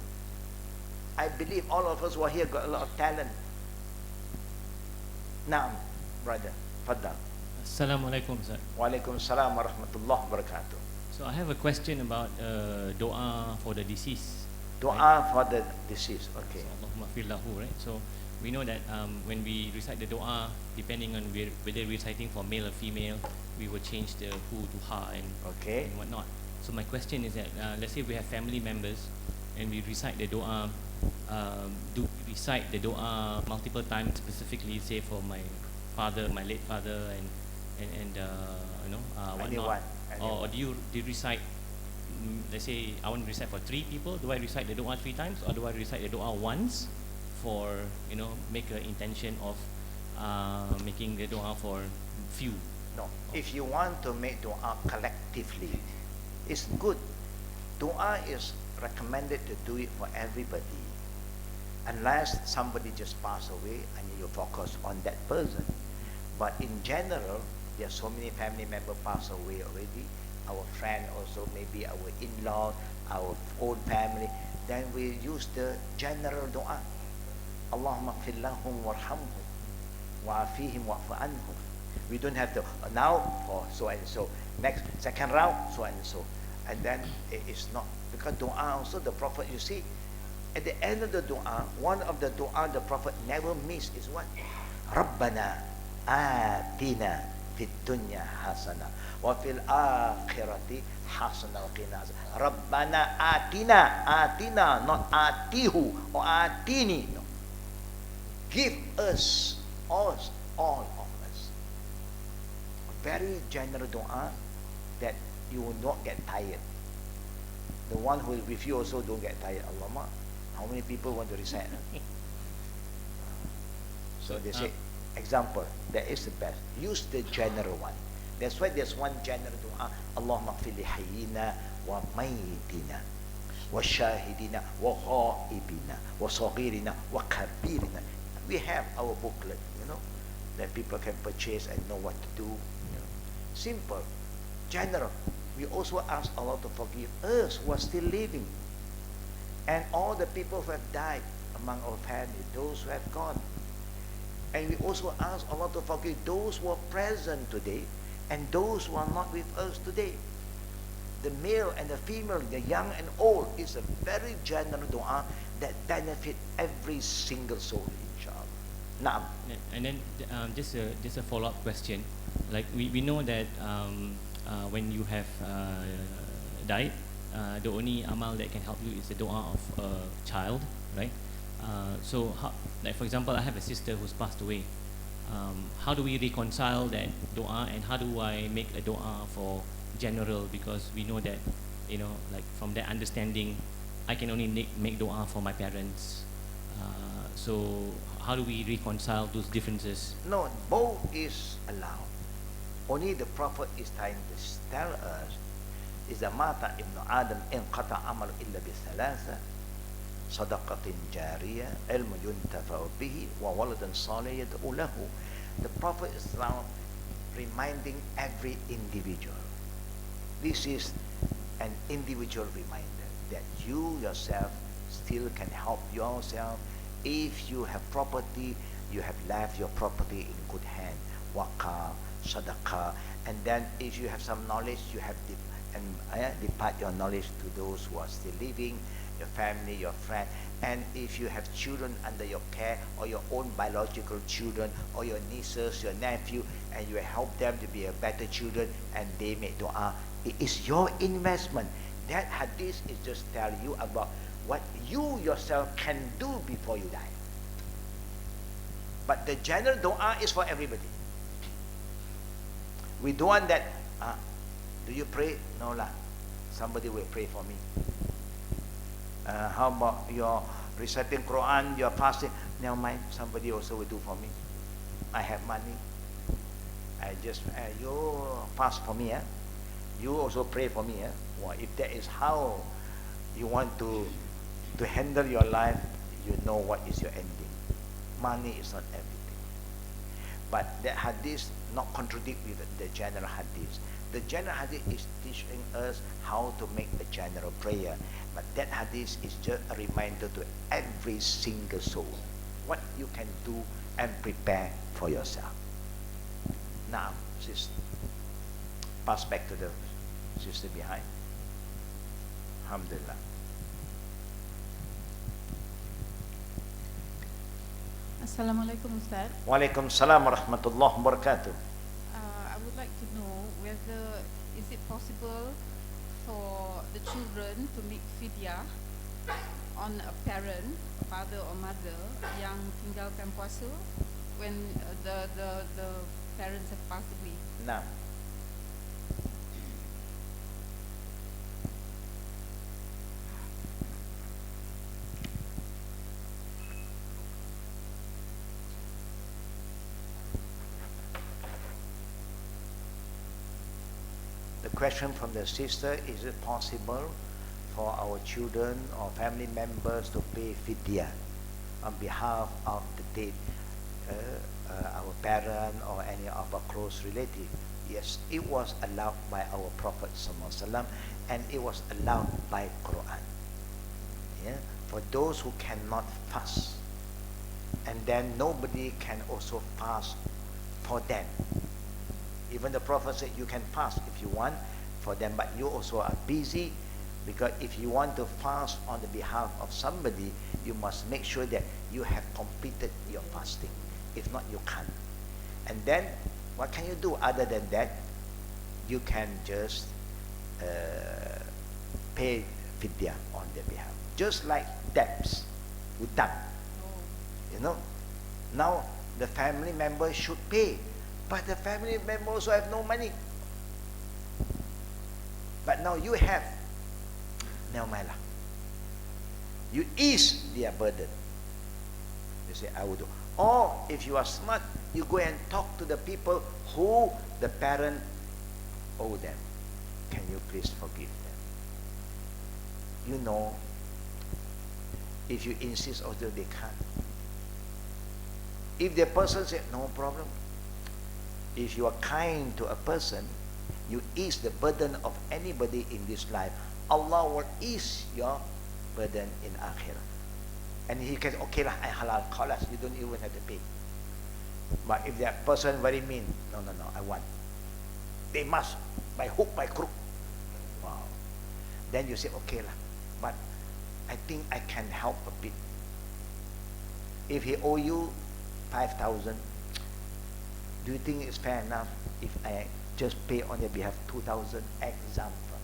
I believe all of us who are here got a lot of talent. Naam, brother. Faddal. Assalamualaikum, Ustaz. Walaikum salam wa rahmatullah wa barakatuh. So I have a question about doa for the deceased. Dua for the deceased. Okay. So, Allahumma fir lahu, right? So we know that when we recite the doa, depending on whether we're reciting for male or female, we will change the hu to ha and whatnot. So my question is that let's say we have family members and we recite the doa. Do we recite the doa multiple times, specifically, say for my father, my late father, and whatnot? Or do you recite? Let's say I want to recite for 3 people. Do I recite the doa 3 times, or do I recite the doa once for make an intention of making the doa for few? No. If you want to make dua collectively, it's good. Dua is recommended to do it for everybody, unless somebody just passed away and you focus on that person. But in general, there are so many family members pass away already. Our friend also, maybe our in-law, our own family. Then we use the general dua. Allahumma ighfir lahum warhamhum wa'afihim wa'fu anhum. We don't have to now for so and so. Next second round so and so. And then it is not, because dua also, the Prophet, you see, at the end of the dua, one of the dua the Prophet never missed is what? Rabbana atina fid dunya hasana wa fil akhirati hasana wa qina azab. Rabbana atina, not atihu or atini. No. Give us, all of us. A very general dua that you will not get tired. The one who is with you also don't get tired. Allahumma, how many people want to recite? So they say, example, that is the best. Use the general one. That's why there's one general dua. Allahumma ighfir li hayyina wa mayyitina wa shahidina wa ghaibina wa saghirina wa kabirina. We have our booklet, that people can purchase and know what to do. Simple, general. We also ask Allah to forgive us who are still living, and all the people who have died among our family, those who have gone. And we also ask Allah to forgive those who are present today and those who are not with us today. The male and the female, the young and old, is a very general dua that benefit every single soul, inshallah. Naam. And then just a follow-up question. Like we know that when you have died, the only amal that can help you is the dua of a child, right? So, like for example, I have a sister who's passed away. How do we reconcile that dua, and how do I make a dua for general? Because we know that, like from that understanding, I can only make dua for my parents. So, how do we reconcile those differences? No, both is allowed. Only the Prophet is trying to tell us is the mata ibn Adam inqata amalu illa bi thalatha sadaqatin jariyah ilmu yuntafa'u bihi wa waladan salih yad'u lahu. The Prophet is now reminding every individual. This is an individual reminder that you yourself still can help yourself. If you have property, you have left your property in good hand. Waqaf, sadaqah, and then if you have some knowledge, you have depart your knowledge to those who are still living, your family, your friend. And if you have children under your care, or your own biological children, or your nieces, your nephew, and you help them to be a better children, and they make dua, it is your investment. That hadith is just tell you about what you yourself can do before you die. But the general dua is for everybody. We don't want that. Do you pray? No lah. Somebody will pray for me. How about your reciting Quran, your fasting? Never mind. Somebody also will do for me. I have money. I just you fast for me. You also pray for me. Well, if that is how you want to handle your life, you know what is your ending. Money is not everything. But that hadith not contradict with the general hadith. The general hadith is teaching us how to make a general prayer. But that hadith is just a reminder to every single soul what you can do and prepare for yourself. Now, sister, pass back to the sister behind. Alhamdulillah. Assalamualaikum Ustaz. Waalaikumsalam warahmatullahi wabarakatuh. I would like to know whether is it possible for the children to make fidyah on a parent, father or mother yang tinggalkan puasa when the parents have passed away. Now, the question from the sister, is it possible for our children or family members to pay fidyah on behalf of the dead, our parent or any of our close relative? Yes, it was allowed by our Prophet ﷺ, and it was allowed by Quran. Yeah? For those who cannot fast, and then nobody can also fast for them. Even the Prophet said you can fast if you want for them, but you also are busy, because if you want to fast on the behalf of somebody, you must make sure that you have completed your fasting. If not, you can't. And then, what can you do other than that? You can just pay fidyah on their behalf. Just like debts, utang. You know, now the family members should pay, but the family members also have no money. But now you have, never mind lah. You ease their burden. You say, I will do. Or if you are smart, you go and talk to the people who the parent owe them. Can you please forgive them? You know, if you insist, although they can't. If the person said, no problem. If you are kind to a person, you ease the burden of anybody in this life, Allah will ease your burden in akhirah. And he can, okay lah, I halal, khalas, you don't even have to pay. But if that person very mean, no, I want. They must, by hook, by crook. Wow. Then you say, okay lah, but I think I can help a bit. If he owe you 5,000, do you think it's fair enough if I just pay on your behalf 2,000, example?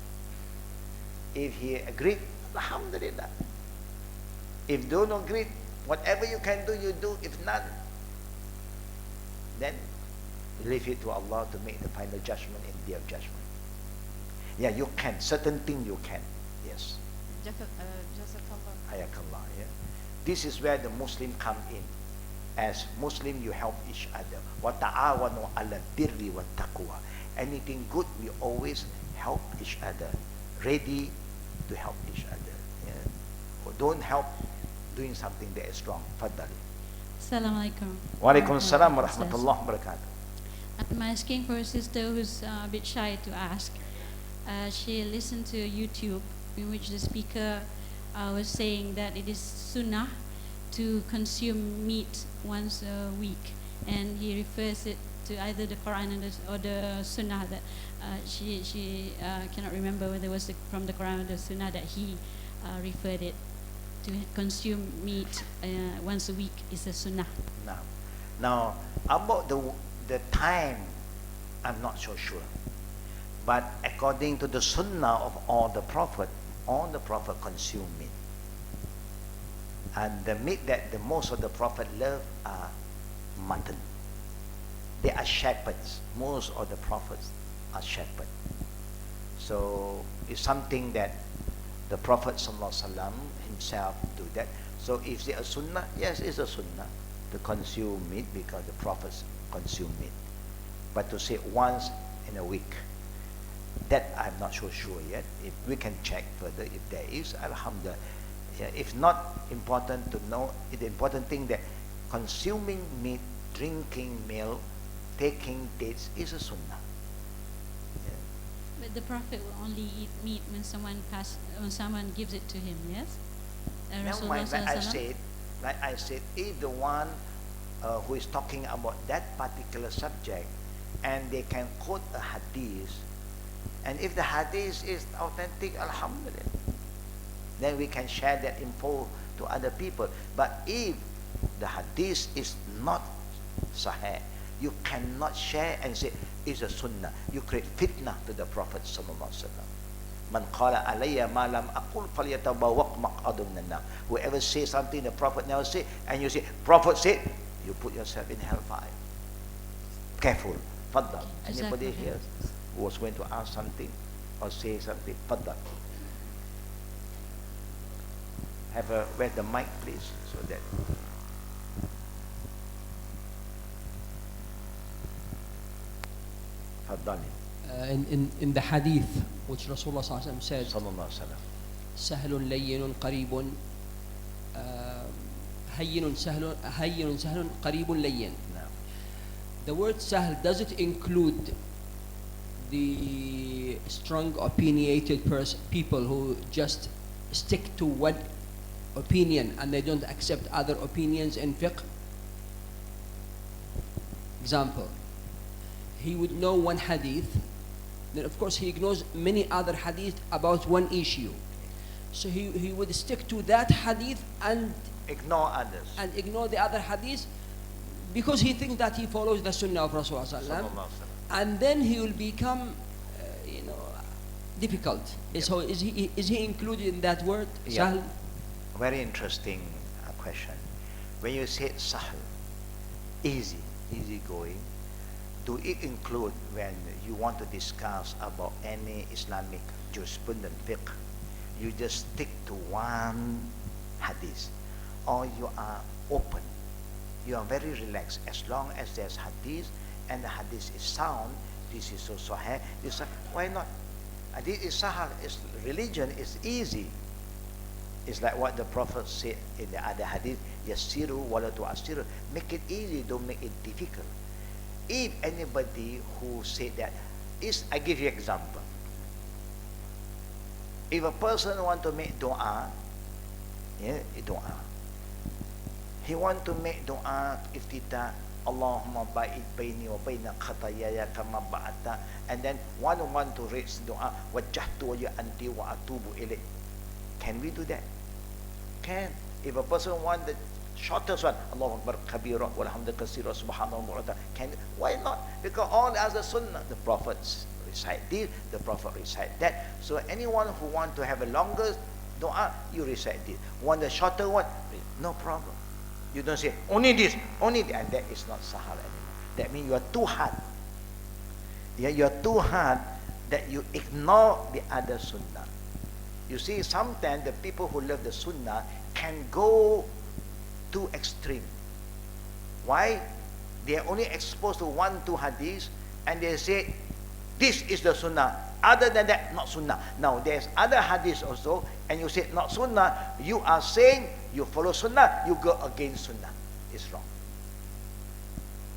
If he agreed, alhamdulillah. If don't agree, whatever you can do, you do. If not, then leave it to Allah to make the final judgment in the day of judgment. Yeah, you can. Certain things you can. Yes. Jazakallah. Hayakallah. Yeah. This is where the Muslim come in. As Muslim, you help each other. وَتَعَاوَنُوا عَلَى الْبِرِّ وَالتَّقْوَى. Anything good, we always help each other. Ready to help each other. Yeah. Or don't help doing something that is wrong. Faddali. Assalamualaikum. Waalaikumsalam warahmatullahi wabarakatuh. I'm asking for a sister who's a bit shy to ask. She listened to YouTube in which the speaker was saying that it is sunnah to consume meat once a week, and he refers it to either the Quran or the Sunnah that she cannot remember whether it was from the Quran or the Sunnah that he referred it to consume meat once a week is a sunnah. Now about the time, I'm not so sure. But according to the sunnah of all the prophet consume meat. And the meat that the most of the prophet love are mutton. They are shepherds. Most of the prophets are shepherds. So it's something that the Prophet ﷺ himself do that. So if it's a sunnah, yes, it's a sunnah to consume meat because the prophets consume meat. But to say once in a week, that I'm not so sure yet. If we can check further, if there is, alhamdulillah. Yeah, if not important to know, the important thing that consuming meat, drinking milk, taking dates is a sunnah. Yeah. But the Prophet will only eat meat when someone gives it to him, yes? Never mind, like I said, if the one who is talking about that particular subject and they can quote a hadith, and if the hadith is authentic, alhamdulillah, then we can share that info to other people. But if the hadith is not sahih, you cannot share and say it's a sunnah. You create fitnah to the Prophet sallallahu alaihi wasallam. Man qala alayya ma lam aqul falyatabawwaq maq'adahu minan nar. Whoever says something the Prophet never said, and you say Prophet said, you put yourself in hellfire. Careful. Faddal. Anybody here who was going to ask something or say something? Faddal. Where's the mic, please, so that. Faddal. In the hadith which Rasulullah ﷺ said, Sallallahu alaihi wasallam. سهل لين قريب هين سهل قريب لين. No. The word sahl, does it include the strong opinionated people who just stick to one opinion and they don't accept other opinions in fiqh? Example, he would know one hadith, then of course he ignores many other hadith about one issue. So he would stick to that hadith and Ignore others. and ignore the other hadith because he thinks that he follows the sunnah of Rasulullah Sallallahu alaihi wasallam. and then he will become difficult. So is he included in that word? Yeah. Sahl? Very interesting question. When you say sahl, easy going, do it include when you want to discuss about any Islamic jurisprudence fiqh, you just stick to one hadith, or you are open, you are very relaxed as long as there's hadith and the hadith is sound, this is so sahih, why not? Hadith is sahal, is religion is easy. It's like what the Prophet said in the other hadith, yassiru wala tu'assiru, make it easy, don't make it difficult. If anybody who said that I give you example. If a person want to make dua, he want to make dua iftitah, Allahumma ba'id baini wa baina khatayaya kama ba'ata, and then one want to raise dua, wajjahtu wajha anti wa atubu ilayk. Can we do that? Can. If a person want the shortest one, Allahu Akbar kabira walhamdu katsira subhanallah wa ta'ala, can. Why not? Because all the other sunnah, the prophets recite this, the prophet recite that. So anyone who want to have a longer dua, you recite this. Want the shorter one, no problem. You don't say only this, only that, and that is not sahal anymore. That means you are too hard. Yeah, you are too hard that you ignore the other sunnah. You see, sometimes the people who love the sunnah can go too extreme. Why? They are only exposed to 1-2 hadiths and they say this is the sunnah. Other than that, not sunnah. Now there's other hadiths also, and you say not sunnah. You are saying you follow sunnah, you go against sunnah. It's wrong.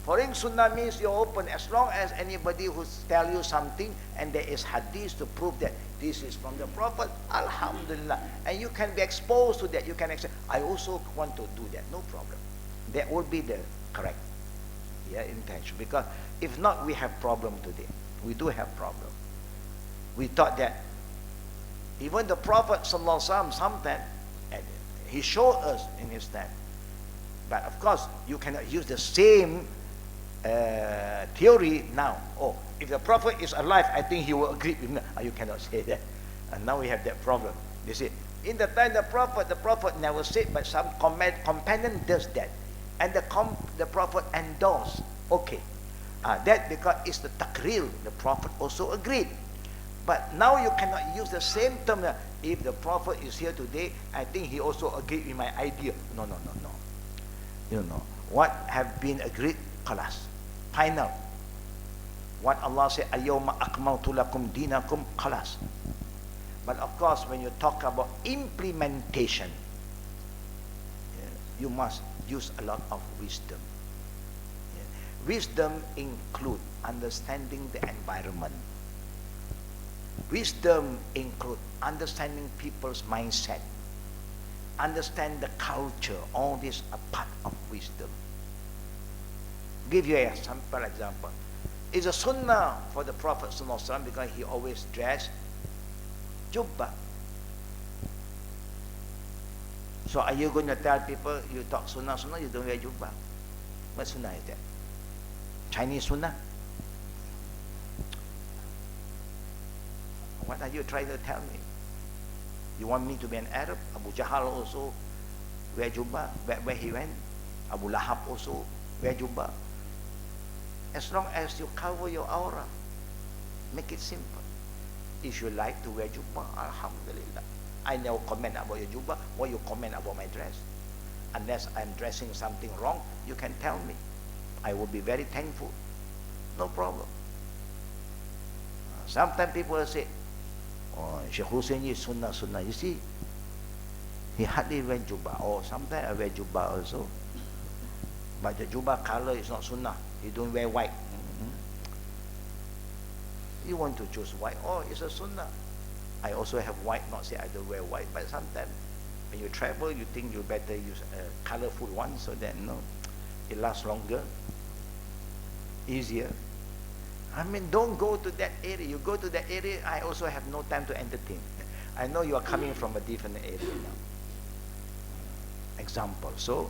Following sunnah means you're open as long as anybody who tell you something and there is hadith to prove that this is from the Prophet, alhamdulillah. And you can be exposed to that. You can accept, I also want to do that, no problem. That would be the correct intention. Because if not, we have problem today. We do have problem. We thought that Even the Prophet sallallahu alaihi wasallam sometimes, and he showed us in his time. But of course, you cannot use the same theory now. Oh, if the Prophet is alive, I think he will agree with me. You cannot say that. And now we have that problem. They say, in the time the Prophet never said, but some companion does that. And the Prophet endorsed. Okay. That because it's the taqrir, the Prophet also agreed. But now you cannot use the same term. If the Prophet is here today, I think he also agreed with my idea. No. You know, what have been agreed, khalas. Final. What Allah said, Al-yawma akmaltu lakum dinakum, khalas. But of course, when you talk about implementation, you must use a lot of wisdom. Wisdom include understanding the environment. Wisdom include understanding people's mindset. Understand the culture. All these are part of wisdom. Give you a simple example. It's a sunnah for the Prophet ﷺ because he always dressed jubba. So are you going to tell people you talk sunnah, you don't wear jubba? What sunnah is that? Chinese sunnah? What are you trying to tell me? You want me to be an Arab? Abu Jahal also wear jubba where he went. Abu Lahab also wear jubba. As long as you cover your aura, make it simple. If you like to wear jubba, alhamdulillah. I never comment about your jubba. What you comment about my dress? Unless I'm dressing something wrong, you can tell me. I will be very thankful. No problem. Sometimes people will say, oh, Sheikh Hussain is sunnah. You see, he hardly wear jubba. Or sometimes I wear jubba also. But the jubba color is not sunnah. You don't wear white. You want to choose white. Oh, it's a sunnah. I also have white, not say I don't wear white. But sometimes when you travel, you think you better use a colorful one so that it lasts longer, easier. I mean, don't go to that area. You go to that area, I also have no time to entertain. I know you are coming from a different area now. Example. So,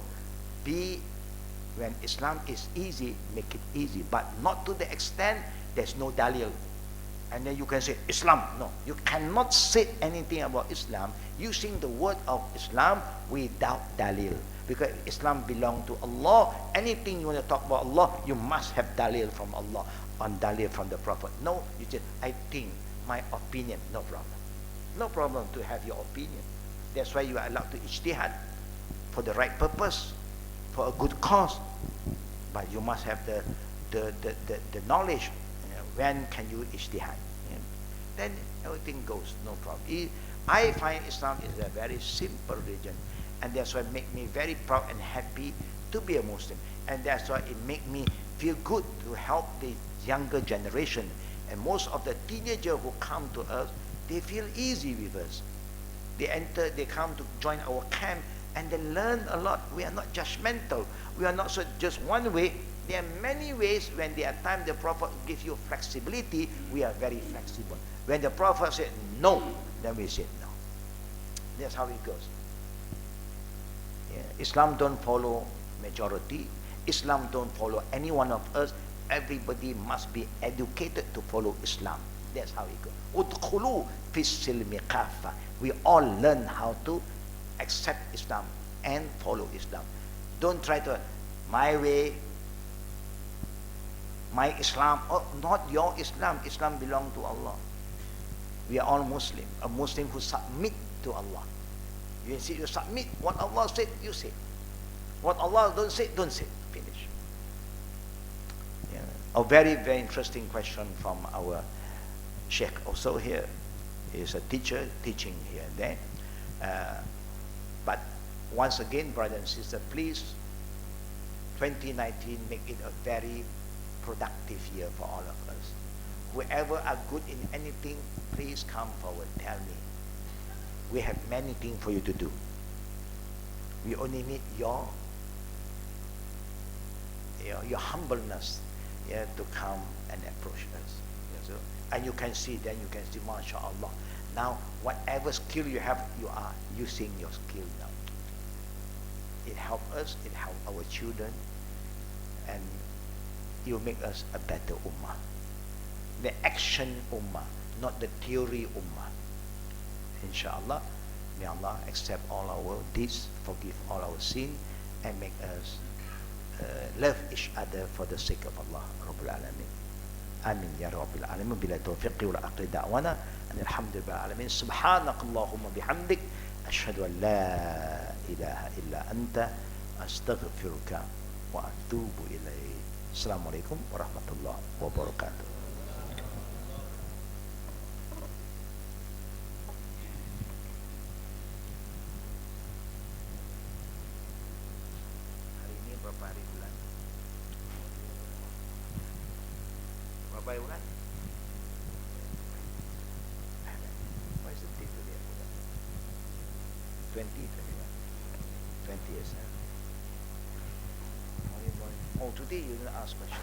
when Islam is easy, make it easy. But not to the extent there's no dalil. And then you can say, Islam. No, you cannot say anything about Islam using the word of Islam without dalil. Because Islam belongs to Allah. Anything you want to talk about Allah, you must have dalil from Allah, on dalil from the Prophet. No, you just, I think, my opinion, no problem. No problem to have your opinion. That's why you are allowed to ijtihad for the right purpose, for a good cause. But you must have the knowledge. When can you ijtihad? Then everything goes, no problem. I find Islam is a very simple religion. And that's why it makes me very proud and happy to be a Muslim. And that's why it makes me feel good to help the younger generation. And most of the teenagers who come to us, they feel easy with us. They come to join our camp and they learn a lot. We are not judgmental. We are not so just one way. There are many ways. When there are times the Prophet gives you flexibility, we are very flexible. When the Prophet said no, then we said no. That's how it goes. Yeah. Islam don't follow majority. Islam don't follow any one of us. Everybody must be educated to follow Islam. That's how it goes. Udkhulu fis silmi kafa. We all learn how to accept Islam and follow Islam. Don't try to, my way, my Islam. Oh, not your Islam. Islam belongs to Allah. We are all Muslim. A Muslim who submit to Allah. You see, you submit. What Allah said, you say. What Allah don't say, don't say. Finish. Yeah. A very, very interesting question from our Sheikh also here. He is a teacher teaching here and there. But once again, brothers and sisters, please, 2019, make it a very productive year for all of us. Whoever are good in anything, please come forward, tell me. We have many things for you to do. We only need your humbleness, to come and approach us. So, and you can see, then you can see, mashallah, Now, whatever skill you have, you are using your skill now. It helps us, it helps our children, and it will make us a better ummah. The action ummah, not the theory ummah. Inshallah, may Allah accept all our deeds, forgive all our sin, and make us love each other for the sake of Allah Rabbul Alamin. Amin ya Rabbil Alamin. Bila tawfiqi wal aqli da'wana and alhamdulillah alamin. Subhanakallahumma bihamdik ashhadu an la ilaha illa anta astaghfiruka wa atubu ilayk. Assalamualaikum warahmatullahi wabarakatuh. Hari ini berapa hari bulan? Berapa hari bulan? What is the date today? 20, 20 years. Oh, today you didn't ask question.